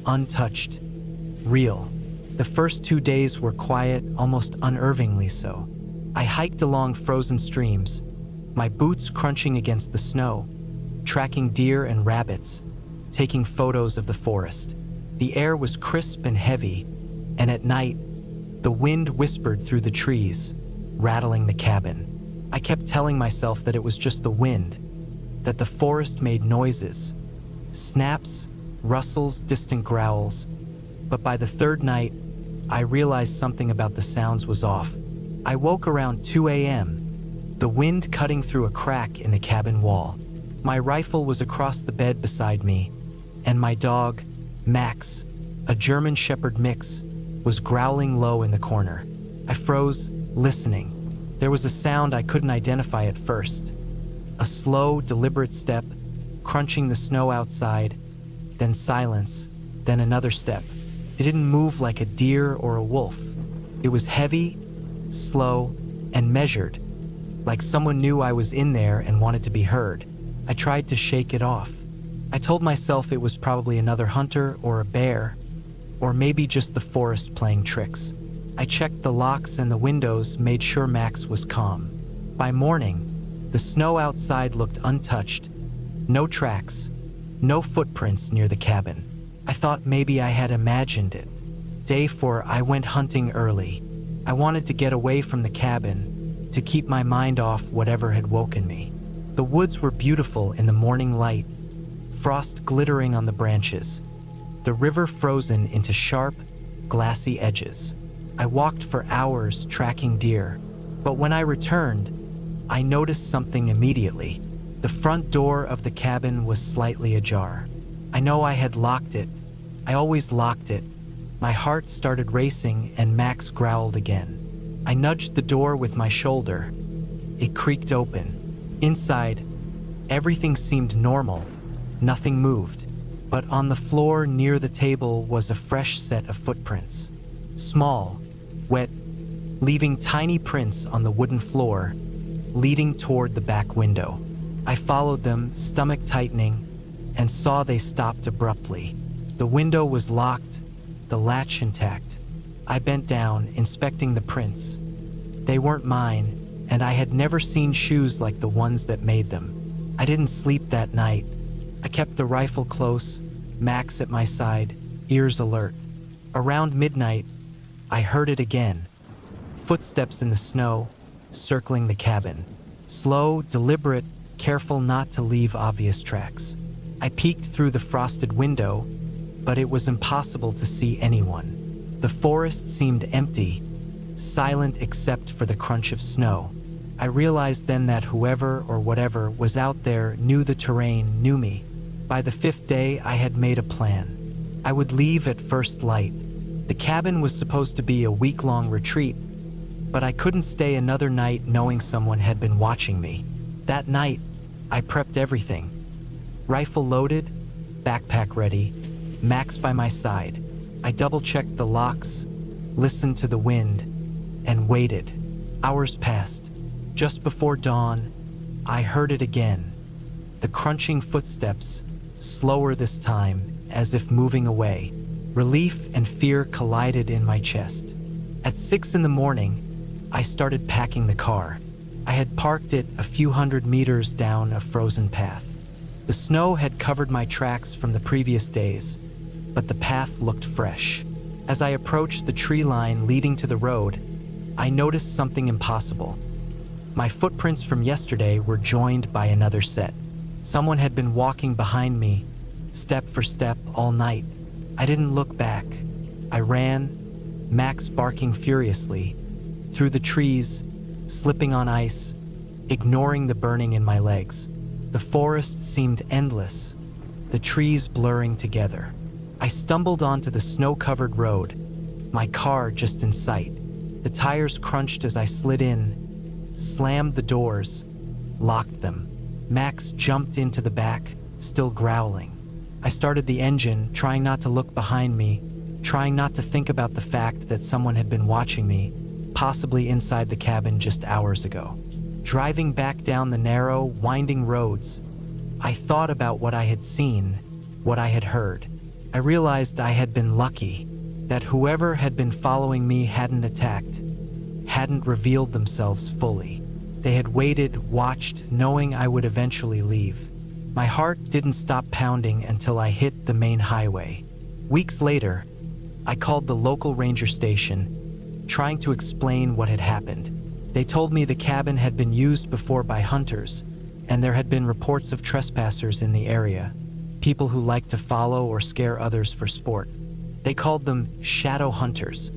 untouched, real. The first 2 days were quiet, almost unnervingly so. I hiked along frozen streams, my boots crunching against the snow, tracking deer and rabbits, taking photos of the forest. The air was crisp and heavy, and at night, the wind whispered through the trees, rattling the cabin. I kept telling myself that it was just the wind, that the forest made noises, snaps, rustles, distant growls. But by the 3rd night, I realized something about the sounds was off. I woke around 2 a.m., the wind cutting through a crack in the cabin wall. My rifle was across the bed beside me, and my dog, Max, a German Shepherd mix, was growling low in the corner. I froze, listening. There was a sound I couldn't identify at first. A slow, deliberate step, crunching the snow outside, then silence, then another step. It didn't move like a deer or a wolf. It was heavy, slow, and measured, like someone knew I was in there and wanted to be heard. I tried to shake it off. I told myself it was probably another hunter or a bear, or maybe just the forest playing tricks. I checked the locks and the windows, made sure Max was calm. By morning, the snow outside looked untouched. No tracks, no footprints near the cabin. I thought maybe I had imagined it. Day 4, I went hunting early. I wanted to get away from the cabin, to keep my mind off whatever had woken me. The woods were beautiful in the morning light, frost glittering on the branches, the river frozen into sharp, glassy edges. I walked for hours tracking deer, but when I returned, I noticed something immediately. The front door of the cabin was slightly ajar. I know I had locked it. I always locked it. My heart started racing and Max growled again. I nudged the door with my shoulder. It creaked open. Inside, everything seemed normal. Nothing moved. But on the floor near the table was a fresh set of footprints. Small, wet, leaving tiny prints on the wooden floor, leading toward the back window. I followed them, stomach tightening, and saw they stopped abruptly. The window was locked, the latch intact. I bent down, inspecting the prints. They weren't mine, and I had never seen shoes like the ones that made them. I didn't sleep that night. I kept the rifle close, Max at my side, ears alert. Around midnight, I heard it again. Footsteps in the snow, circling the cabin. Slow, deliberate, careful not to leave obvious tracks. I peeked through the frosted window, but it was impossible to see anyone. The forest seemed empty, silent except for the crunch of snow. I realized then that whoever or whatever was out there knew the terrain, knew me. By the 5th day, I had made a plan. I would leave at first light. The cabin was supposed to be a week-long retreat, but I couldn't stay another night knowing someone had been watching me. That night, I prepped everything. Rifle loaded, backpack ready, Max by my side. I double-checked the locks, listened to the wind, and waited. Hours passed. Just before dawn, I heard it again. The crunching footsteps, slower this time, as if moving away. Relief and fear collided in my chest. At 6 in the morning, I started packing the car. I had parked it a few hundred meters down a frozen path. The snow had covered my tracks from the previous days, but the path looked fresh. As I approached the tree line leading to the road, I noticed something impossible. My footprints from yesterday were joined by another set. Someone had been walking behind me, step for step, all night. I didn't look back. I ran, Max barking furiously, through the trees, slipping on ice, ignoring the burning in my legs. The forest seemed endless, the trees blurring together. I stumbled onto the snow-covered road, my car just in sight. The tires crunched as I slid in, slammed the doors, locked them. Max jumped into the back, still growling. I started the engine, trying not to look behind me, trying not to think about the fact that someone had been watching me, possibly inside the cabin just hours ago. Driving back down the narrow, winding roads, I thought about what I had seen, what I had heard. I realized I had been lucky, that whoever had been following me hadn't attacked, hadn't revealed themselves fully. They had waited, watched, knowing I would eventually leave. My heart didn't stop pounding until I hit the main highway. Weeks later, I called the local ranger station, trying to explain what had happened. They told me the cabin had been used before by hunters, and there had been reports of trespassers in the area, people who liked to follow or scare others for sport. They called them shadow hunters,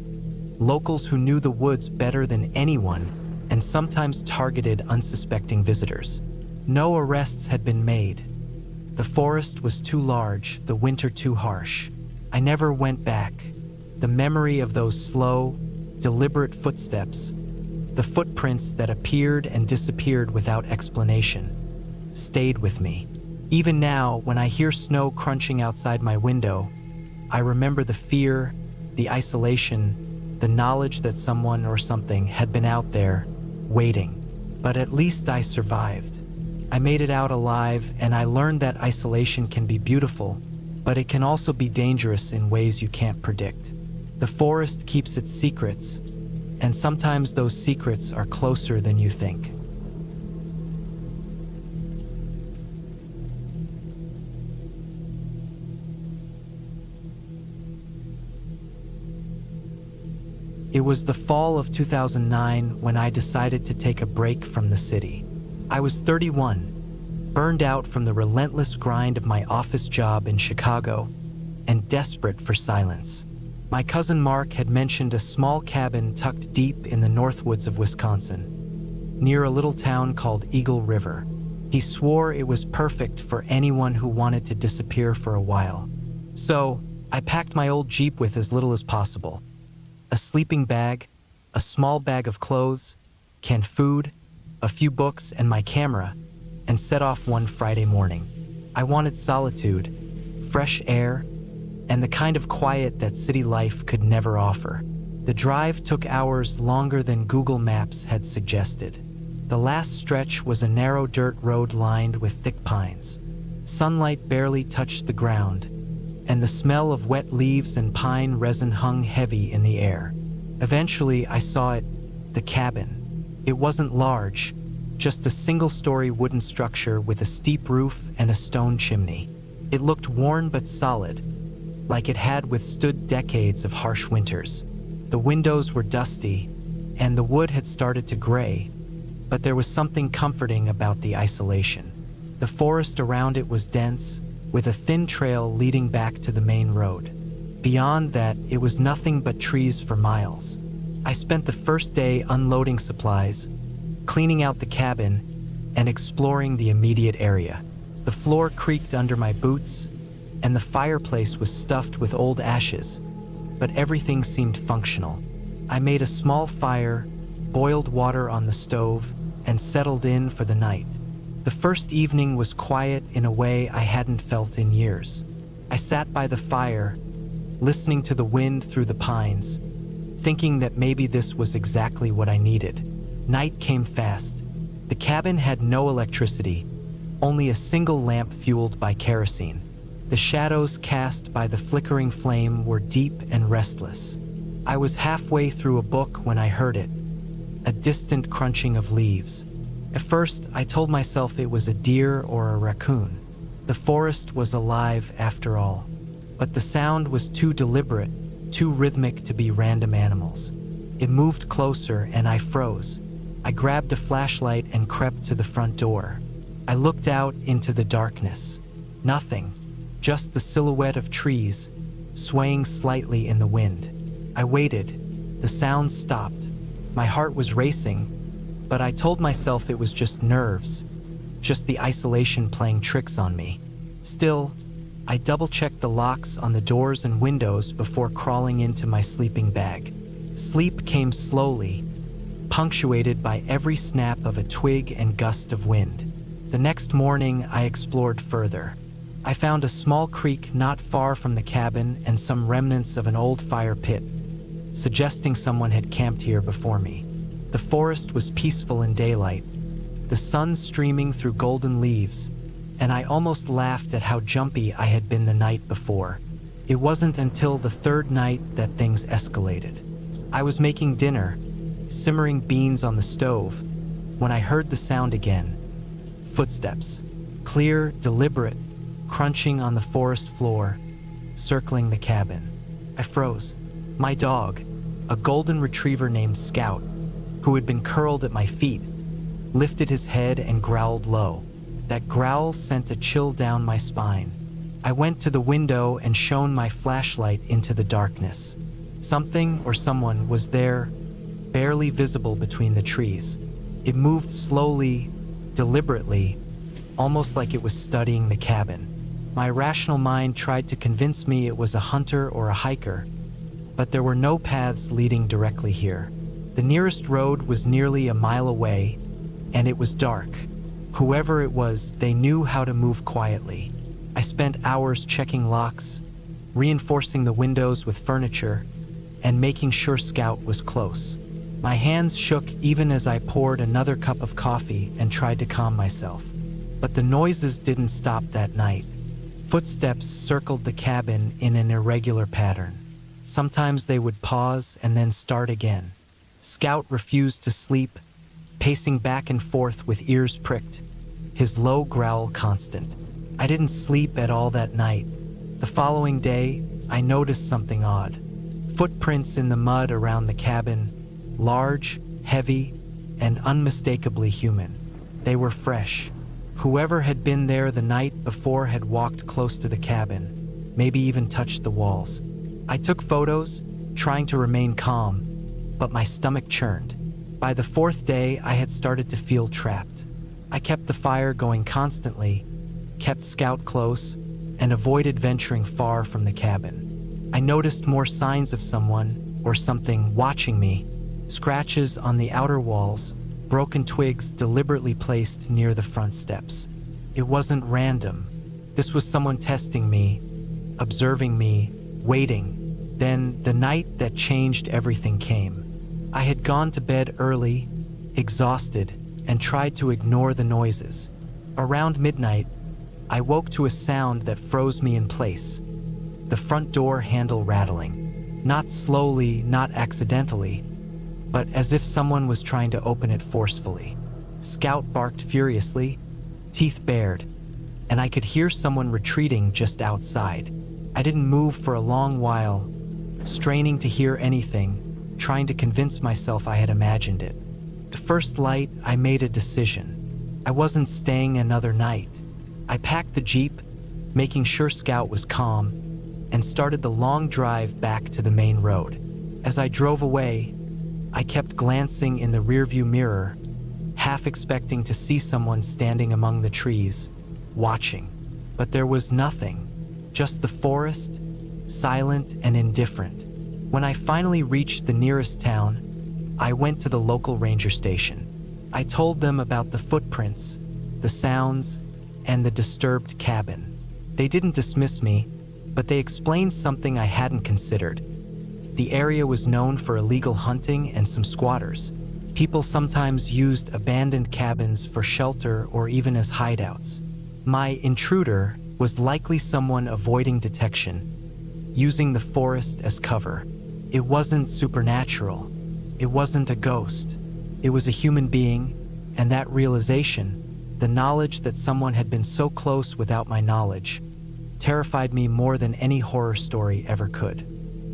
locals who knew the woods better than anyone, and sometimes targeted unsuspecting visitors. No arrests had been made. The forest was too large, the winter too harsh. I never went back. The memory of those slow, deliberate footsteps, the footprints that appeared and disappeared without explanation, stayed with me. Even now, when I hear snow crunching outside my window, I remember the fear, the isolation, the knowledge that someone or something had been out there, waiting. But at least I survived. I made it out alive, and I learned that isolation can be beautiful, but it can also be dangerous in ways you can't predict. The forest keeps its secrets, and sometimes those secrets are closer than you think. It was the fall of 2009 when I decided to take a break from the city. I was 31, burned out from the relentless grind of my office job in Chicago, and desperate for silence. My cousin Mark had mentioned a small cabin tucked deep in the northwoods of Wisconsin, near a little town called Eagle River. He swore it was perfect for anyone who wanted to disappear for a while. So, I packed my old Jeep with as little as possible. A sleeping bag, a small bag of clothes, canned food, a few books, and my camera, and set off one Friday morning. I wanted solitude, fresh air, and the kind of quiet that city life could never offer. The drive took hours longer than Google Maps had suggested. The last stretch was a narrow dirt road lined with thick pines. Sunlight barely touched the ground, and the smell of wet leaves and pine resin hung heavy in the air. Eventually, I saw it, the cabin. It wasn't large, just a single-story wooden structure with a steep roof and a stone chimney. It looked worn but solid, like it had withstood decades of harsh winters. The windows were dusty, and the wood had started to gray, but there was something comforting about the isolation. The forest around it was dense, with a thin trail leading back to the main road. Beyond that, it was nothing but trees for miles. I spent the first day unloading supplies, cleaning out the cabin, and exploring the immediate area. The floor creaked under my boots, and the fireplace was stuffed with old ashes, but everything seemed functional. I made a small fire, boiled water on the stove, and settled in for the night. The first evening was quiet in a way I hadn't felt in years. I sat by the fire, listening to the wind through the pines, thinking that maybe this was exactly what I needed. Night came fast. The cabin had no electricity, only a single lamp fueled by kerosene. The shadows cast by the flickering flame were deep and restless. I was halfway through a book when I heard it, a distant crunching of leaves. At first, I told myself it was a deer or a raccoon. The forest was alive after all. But the sound was too deliberate, too rhythmic to be random animals. It moved closer and I froze. I grabbed a flashlight and crept to the front door. I looked out into the darkness. Nothing, just the silhouette of trees, swaying slightly in the wind. I waited. The sound stopped. My heart was racing, but I told myself it was just nerves, just the isolation playing tricks on me. Still, I double-checked the locks on the doors and windows before crawling into my sleeping bag. Sleep came slowly, punctuated by every snap of a twig and gust of wind. The next morning, I explored further. I found a small creek not far from the cabin and some remnants of an old fire pit, suggesting someone had camped here before me. The forest was peaceful in daylight, the sun streaming through golden leaves, and I almost laughed at how jumpy I had been the night before. It wasn't until the third night that things escalated. I was making dinner, simmering beans on the stove, when I heard the sound again. Footsteps, clear, deliberate, crunching on the forest floor, circling the cabin. I froze. My dog, a golden retriever named Scout, who had been curled at my feet, lifted his head and growled low. That growl sent a chill down my spine. I went to the window and shone my flashlight into the darkness. Something or someone was there, barely visible between the trees. It moved slowly, deliberately, almost like it was studying the cabin. My rational mind tried to convince me it was a hunter or a hiker, but there were no paths leading directly here. The nearest road was nearly a mile away, and it was dark. Whoever it was, they knew how to move quietly. I spent hours checking locks, reinforcing the windows with furniture, and making sure Scout was close. My hands shook even as I poured another cup of coffee and tried to calm myself. But the noises didn't stop that night. Footsteps circled the cabin in an irregular pattern. Sometimes they would pause and then start again. Scout refused to sleep, pacing back and forth with ears pricked, his low growl constant. I didn't sleep at all that night. The following day, I noticed something odd. Footprints in the mud around the cabin, large, heavy, and unmistakably human. They were fresh. Whoever had been there the night before had walked close to the cabin, maybe even touched the walls. I took photos, trying to remain calm, but my stomach churned. By the fourth day, I had started to feel trapped. I kept the fire going constantly, kept Scout close, and avoided venturing far from the cabin. I noticed more signs of someone or something watching me. Scratches on the outer walls, broken twigs deliberately placed near the front steps. It wasn't random. This was someone testing me, observing me, waiting. Then the night that changed everything came. I had gone to bed early, exhausted, and tried to ignore the noises. Around midnight, I woke to a sound that froze me in place. The front door handle rattling. Not slowly, not accidentally, but as if someone was trying to open it forcefully. Scout barked furiously, teeth bared, and I could hear someone retreating just outside. I didn't move for a long while, straining to hear anything, trying to convince myself I had imagined it. The first light, I made a decision. I wasn't staying another night. I packed the Jeep, making sure Scout was calm, and started the long drive back to the main road. As I drove away, I kept glancing in the rearview mirror, half expecting to see someone standing among the trees, watching. But there was nothing, just the forest, silent and indifferent. When I finally reached the nearest town, I went to the local ranger station. I told them about the footprints, the sounds, and the disturbed cabin. They didn't dismiss me, but they explained something I hadn't considered. The area was known for illegal hunting and some squatters. People sometimes used abandoned cabins for shelter or even as hideouts. My intruder was likely someone avoiding detection, using the forest as cover. It wasn't supernatural. It wasn't a ghost. It was a human being, and that realization, the knowledge that someone had been so close without my knowledge, terrified me more than any horror story ever could.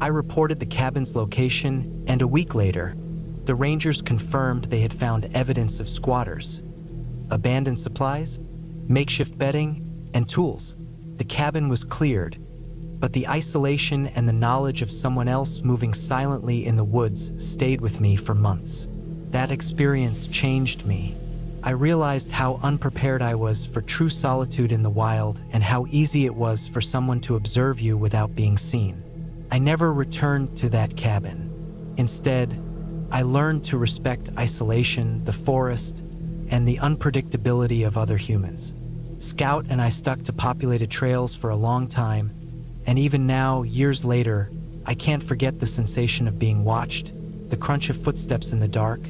I reported the cabin's location, and a week later, the rangers confirmed they had found evidence of squatters, abandoned supplies, makeshift bedding, and tools. The cabin was cleared, but the isolation and the knowledge of someone else moving silently in the woods stayed with me for months. That experience changed me. I realized how unprepared I was for true solitude in the wild and how easy it was for someone to observe you without being seen. I never returned to that cabin. Instead, I learned to respect isolation, the forest, and the unpredictability of other humans. Scout and I stuck to populated trails for a long time, and even now, years later, I can't forget the sensation of being watched, the crunch of footsteps in the dark,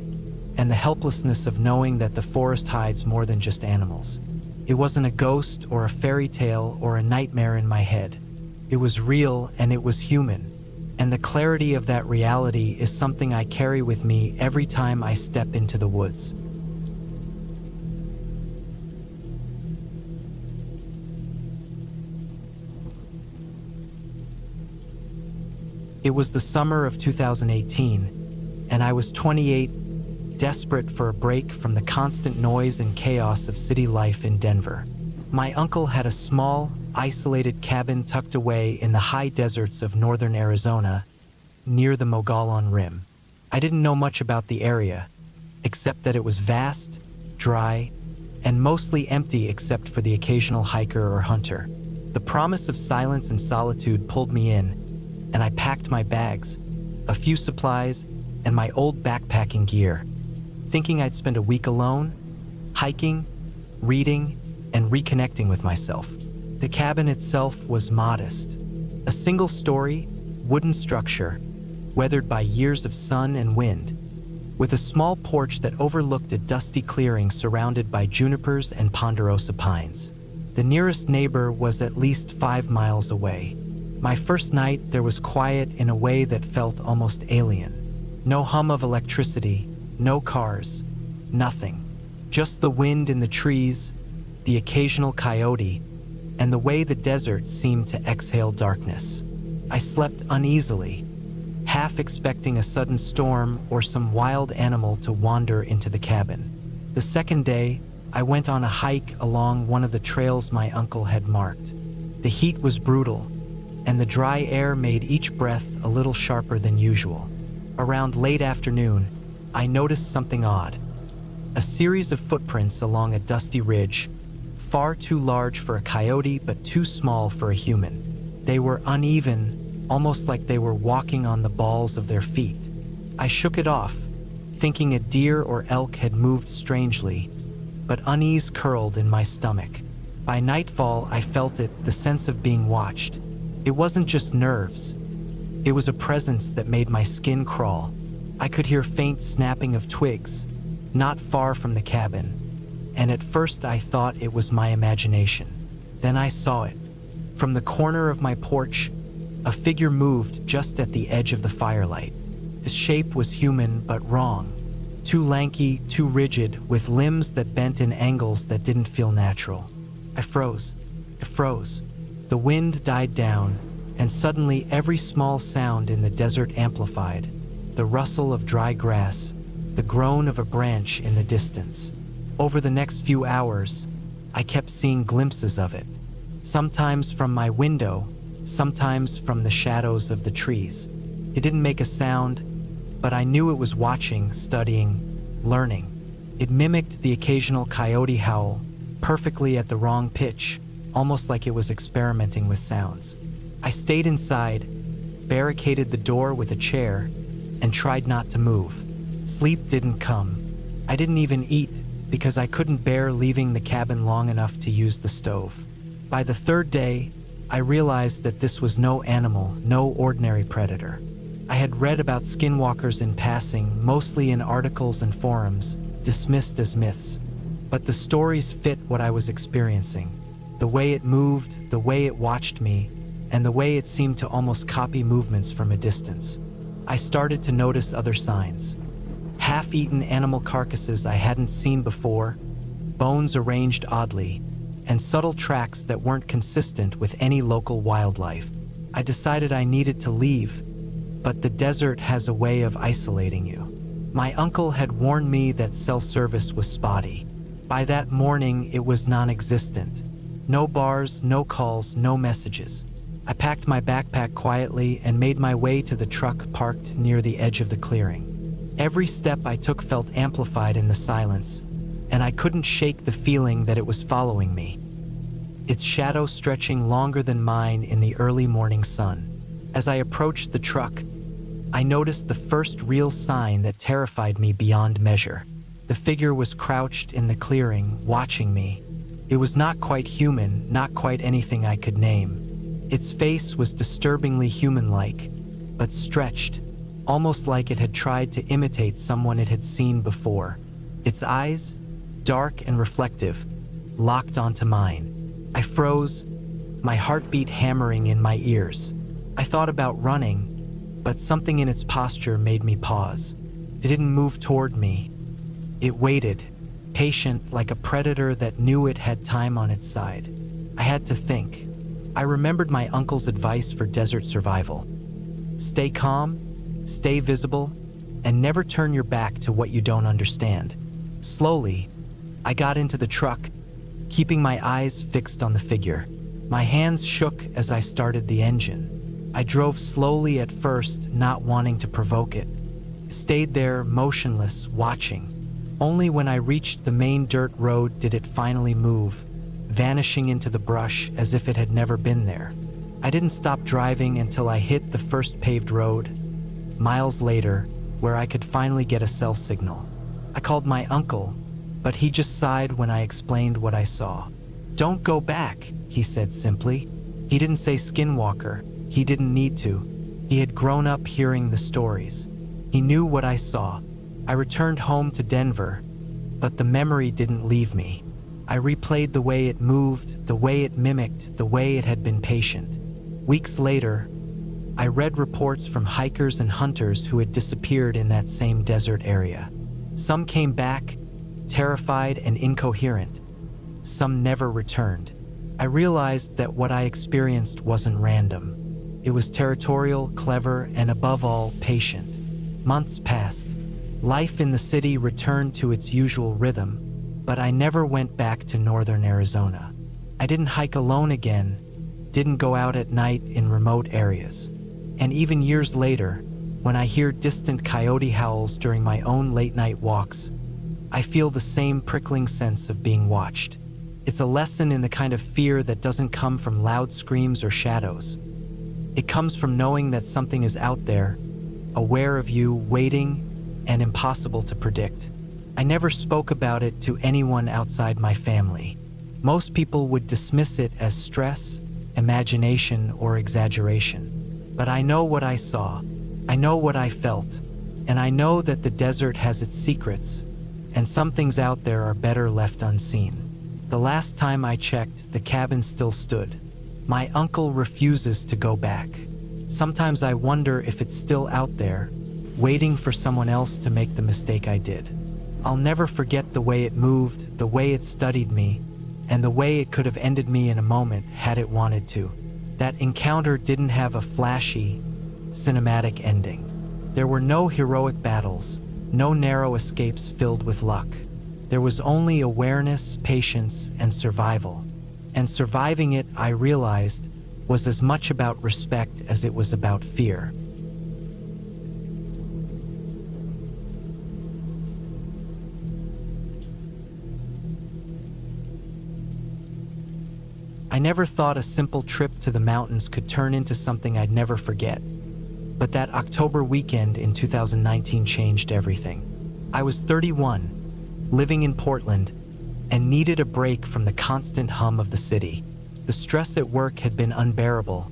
and the helplessness of knowing that the forest hides more than just animals. It wasn't a ghost or a fairy tale or a nightmare in my head. It was real and it was human, and the clarity of that reality is something I carry with me every time I step into the woods. It was the summer of 2018, and I was 28, desperate for a break from the constant noise and chaos of city life in Denver. My uncle had a small, isolated cabin tucked away in the high deserts of northern Arizona, near the Mogollon Rim. I didn't know much about the area, except that it was vast, dry, and mostly empty except for the occasional hiker or hunter. The promise of silence and solitude pulled me in, and I packed my bags, a few supplies, and my old backpacking gear, thinking I'd spend a week alone, hiking, reading, and reconnecting with myself. The cabin itself was modest. A single-story, wooden structure, weathered by years of sun and wind, with a small porch that overlooked a dusty clearing surrounded by junipers and ponderosa pines. The nearest neighbor was at least 5 miles away. My first night, there was quiet in a way that felt almost alien. No hum of electricity, no cars, nothing. Just the wind in the trees, the occasional coyote, and the way the desert seemed to exhale darkness. I slept uneasily, half expecting a sudden storm or some wild animal to wander into the cabin. The second day, I went on a hike along one of the trails my uncle had marked. The heat was brutal, and the dry air made each breath a little sharper than usual. Around late afternoon, I noticed something odd. A series of footprints along a dusty ridge, far too large for a coyote but too small for a human. They were uneven, almost like they were walking on the balls of their feet. I shook it off, thinking a deer or elk had moved strangely, but unease curled in my stomach. By nightfall, I felt it, the sense of being watched. It wasn't just nerves. It was a presence that made my skin crawl. I could hear faint snapping of twigs, not far from the cabin, and at first I thought it was my imagination. Then I saw it. From the corner of my porch, a figure moved just at the edge of the firelight. The shape was human but wrong. Too lanky, too rigid, with limbs that bent in angles that didn't feel natural. I froze. The wind died down, and suddenly every small sound in the desert amplified. The rustle of dry grass, the groan of a branch in the distance. Over the next few hours, I kept seeing glimpses of it. Sometimes from my window, sometimes from the shadows of the trees. It didn't make a sound, but I knew it was watching, studying, learning. It mimicked the occasional coyote howl, perfectly at the wrong pitch, almost like it was experimenting with sounds. I stayed inside, barricaded the door with a chair, and tried not to move. Sleep didn't come. I didn't even eat because I couldn't bear leaving the cabin long enough to use the stove. By the third day, I realized that this was no animal, no ordinary predator. I had read about skinwalkers in passing, mostly in articles and forums, dismissed as myths. But the stories fit what I was experiencing. The way it moved, the way it watched me, and the way it seemed to almost copy movements from a distance. I started to notice other signs. Half-eaten animal carcasses I hadn't seen before, bones arranged oddly, and subtle tracks that weren't consistent with any local wildlife. I decided I needed to leave, but the desert has a way of isolating you. My uncle had warned me that cell service was spotty. By that morning, it was non-existent. No bars, no calls, no messages. I packed my backpack quietly and made my way to the truck parked near the edge of the clearing. Every step I took felt amplified in the silence, and I couldn't shake the feeling that it was following me, its shadow stretching longer than mine in the early morning sun. As I approached the truck, I noticed the first real sign that terrified me beyond measure. The figure was crouched in the clearing, watching me. It was not quite human, not quite anything I could name. Its face was disturbingly human-like, but stretched, almost like it had tried to imitate someone it had seen before. Its eyes, dark and reflective, locked onto mine. I froze, my heartbeat hammering in my ears. I thought about running, but something in its posture made me pause. It didn't move toward me. It waited, patient like a predator that knew it had time on its side. I had to think. I remembered my uncle's advice for desert survival. Stay calm, stay visible, and never turn your back to what you don't understand. Slowly, I got into the truck, keeping my eyes fixed on the figure. My hands shook as I started the engine. I drove slowly at first, not wanting to provoke it. Stayed there, motionless, watching. Only when I reached the main dirt road did it finally move, vanishing into the brush as if it had never been there. I didn't stop driving until I hit the first paved road, miles later, where I could finally get a cell signal. I called my uncle, but he just sighed when I explained what I saw. "Don't go back," he said simply. He didn't say skinwalker. He didn't need to. He had grown up hearing the stories. He knew what I saw. I returned home to Denver, but the memory didn't leave me. I replayed the way it moved, the way it mimicked, the way it had been patient. Weeks later, I read reports from hikers and hunters who had disappeared in that same desert area. Some came back, terrified and incoherent. Some never returned. I realized that what I experienced wasn't random. It was territorial, clever, and above all, patient. Months passed. Life in the city returned to its usual rhythm, but I never went back to northern Arizona. I didn't hike alone again, didn't go out at night in remote areas. And even years later, when I hear distant coyote howls during my own late-night walks, I feel the same prickling sense of being watched. It's a lesson in the kind of fear that doesn't come from loud screams or shadows. It comes from knowing that something is out there, aware of you, waiting, and impossible to predict. I never spoke about it to anyone outside my family. Most people would dismiss it as stress, imagination, or exaggeration. But I know what I saw, I know what I felt, and I know that the desert has its secrets, and some things out there are better left unseen. The last time I checked, the cabin still stood. My uncle refuses to go back. Sometimes I wonder if it's still out there, waiting for someone else to make the mistake I did. I'll never forget the way it moved, the way it studied me, and the way it could have ended me in a moment had it wanted to. That encounter didn't have a flashy, cinematic ending. There were no heroic battles, no narrow escapes filled with luck. There was only awareness, patience, and survival. And surviving it, I realized, was as much about respect as it was about fear. I never thought a simple trip to the mountains could turn into something I'd never forget. But that October weekend in 2019 changed everything. I was 31, living in Portland, and needed a break from the constant hum of the city. The stress at work had been unbearable,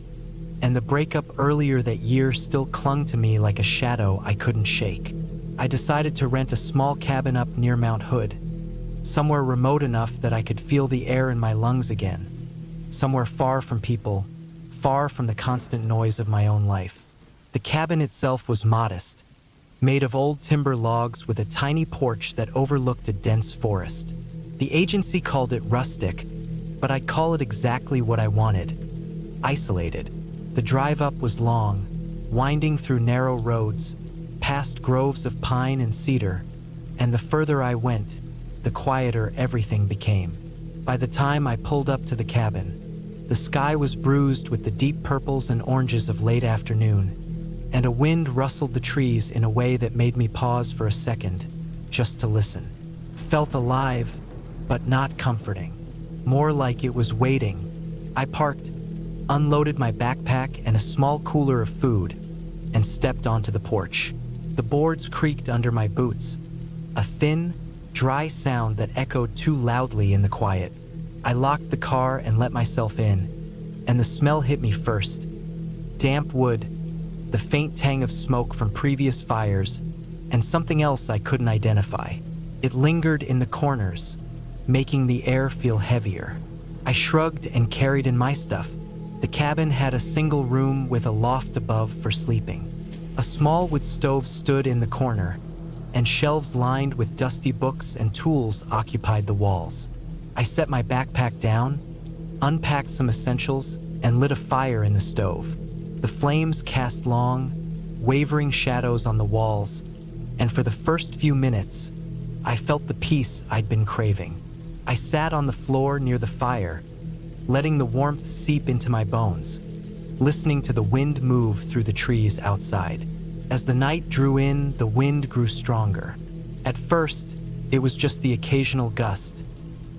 and the breakup earlier that year still clung to me like a shadow I couldn't shake. I decided to rent a small cabin up near Mount Hood, somewhere remote enough that I could feel the air in my lungs again, somewhere far from people, far from the constant noise of my own life. The cabin itself was modest, made of old timber logs with a tiny porch that overlooked a dense forest. The agency called it rustic, but I'd call it exactly what I wanted: isolated. The drive up was long, winding through narrow roads, past groves of pine and cedar, and the further I went, the quieter everything became. By the time I pulled up to the cabin, the sky was bruised with the deep purples and oranges of late afternoon, and a wind rustled the trees in a way that made me pause for a second, just to listen. Felt alive, but not comforting. More like it was waiting. I parked, unloaded my backpack and a small cooler of food, and stepped onto the porch. The boards creaked under my boots, a thin, dry sound that echoed too loudly in the quiet. I locked the car and let myself in, and the smell hit me first. Damp wood, the faint tang of smoke from previous fires, and something else I couldn't identify. It lingered in the corners, making the air feel heavier. I shrugged and carried in my stuff. The cabin had a single room with a loft above for sleeping. A small wood stove stood in the corner, and shelves lined with dusty books and tools occupied the walls. I set my backpack down, unpacked some essentials, and lit a fire in the stove. The flames cast long, wavering shadows on the walls, and for the first few minutes, I felt the peace I'd been craving. I sat on the floor near the fire, letting the warmth seep into my bones, listening to the wind move through the trees outside. As the night drew in, the wind grew stronger. At first, it was just the occasional gust,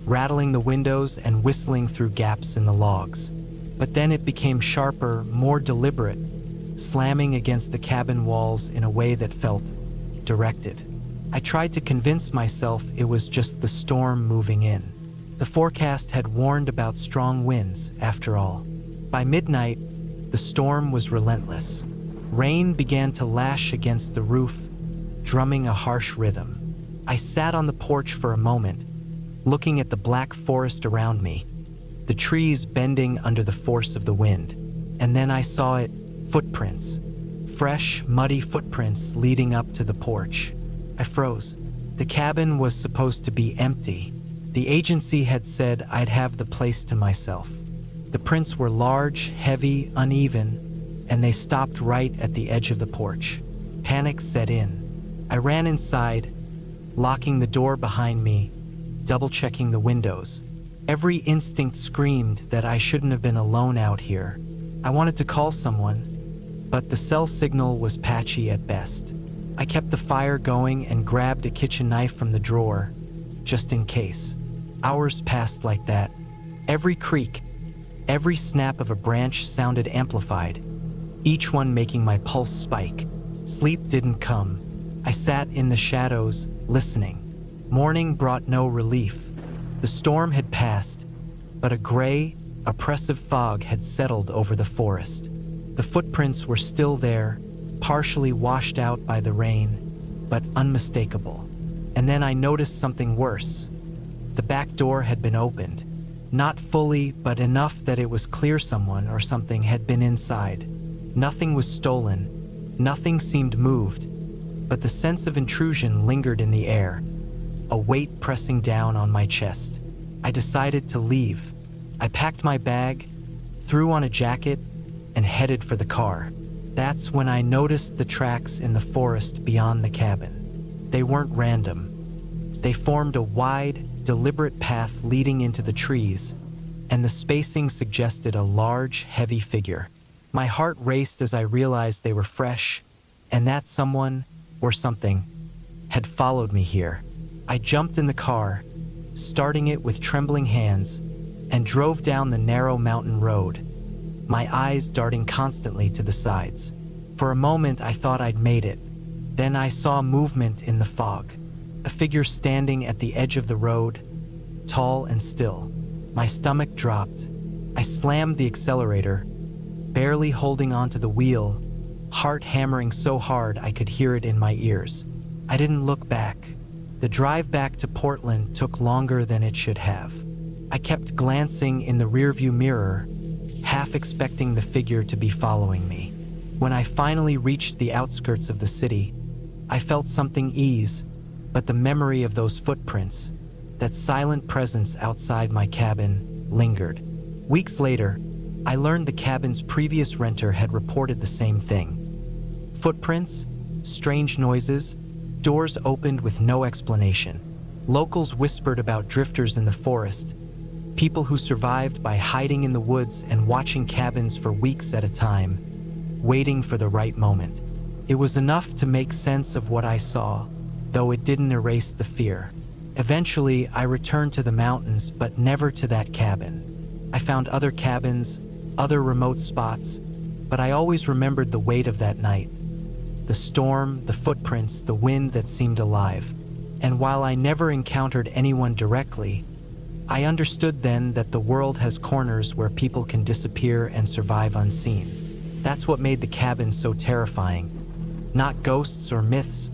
rattling the windows and whistling through gaps in the logs. But then it became sharper, more deliberate, slamming against the cabin walls in a way that felt directed. I tried to convince myself it was just the storm moving in. The forecast had warned about strong winds, after all. By midnight, the storm was relentless. Rain began to lash against the roof, drumming a harsh rhythm. I sat on the porch for a moment, looking at the black forest around me, the trees bending under the force of the wind. And then I saw it, footprints. Fresh, muddy footprints leading up to the porch. I froze. The cabin was supposed to be empty. The agency had said I'd have the place to myself. The prints were large, heavy, uneven, and they stopped right at the edge of the porch. Panic set in. I ran inside, locking the door behind me, double-checking the windows. Every instinct screamed that I shouldn't have been alone out here. I wanted to call someone, but the cell signal was patchy at best. I kept the fire going and grabbed a kitchen knife from the drawer, just in case. Hours passed like that. Every creak, every snap of a branch sounded amplified, each one making my pulse spike. Sleep didn't come. I sat in the shadows, listening. Morning brought no relief. The storm had passed, but a gray, oppressive fog had settled over the forest. The footprints were still there, partially washed out by the rain, but unmistakable. And then I noticed something worse. The back door had been opened. Not fully, but enough that it was clear someone or something had been inside. Nothing was stolen. Nothing seemed moved. But the sense of intrusion lingered in the air, a weight pressing down on my chest. I decided to leave. I packed my bag, threw on a jacket, and headed for the car. That's when I noticed the tracks in the forest beyond the cabin. They weren't random. They formed a wide, deliberate path leading into the trees, and the spacing suggested a large, heavy figure. My heart raced as I realized they were fresh, and that someone, or something, had followed me here. I jumped in the car, starting it with trembling hands, and drove down the narrow mountain road, my eyes darting constantly to the sides. For a moment, I thought I'd made it. Then I saw movement in the fog, a figure standing at the edge of the road, tall and still. My stomach dropped. I slammed the accelerator, barely holding onto the wheel, heart hammering so hard I could hear it in my ears. I didn't look back. The drive back to Portland took longer than it should have. I kept glancing in the rearview mirror, half expecting the figure to be following me. When I finally reached the outskirts of the city, I felt something ease, but the memory of those footprints, that silent presence outside my cabin, lingered. Weeks later, I learned the cabin's previous renter had reported the same thing. Footprints, strange noises, doors opened with no explanation. Locals whispered about drifters in the forest, people who survived by hiding in the woods and watching cabins for weeks at a time, waiting for the right moment. It was enough to make sense of what I saw, though it didn't erase the fear. Eventually, I returned to the mountains, but never to that cabin. I found other cabins, other remote spots, but I always remembered the weight of that night. The storm, the footprints, the wind that seemed alive. And while I never encountered anyone directly, I understood then that the world has corners where people can disappear and survive unseen. That's what made the cabin so terrifying. Not ghosts or myths,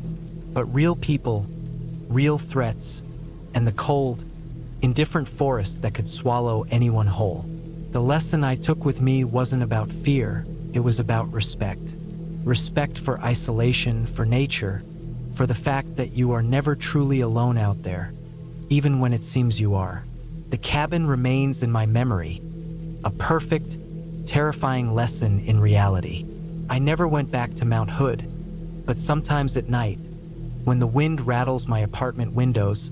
but real people, real threats, and the cold, indifferent forest that could swallow anyone whole. The lesson I took with me wasn't about fear, it was about respect. Respect for isolation, for nature, for the fact that you are never truly alone out there, even when it seems you are. The cabin remains in my memory, a perfect, terrifying lesson in reality. I never went back to Mount Hood, but sometimes at night, when the wind rattles my apartment windows,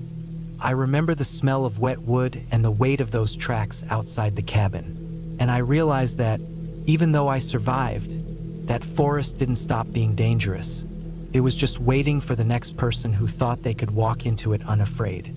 I remember the smell of wet wood and the weight of those tracks outside the cabin. And I realized that, even though I survived, That forest didn't stop being dangerous. It was just waiting for the next person who thought they could walk into it unafraid.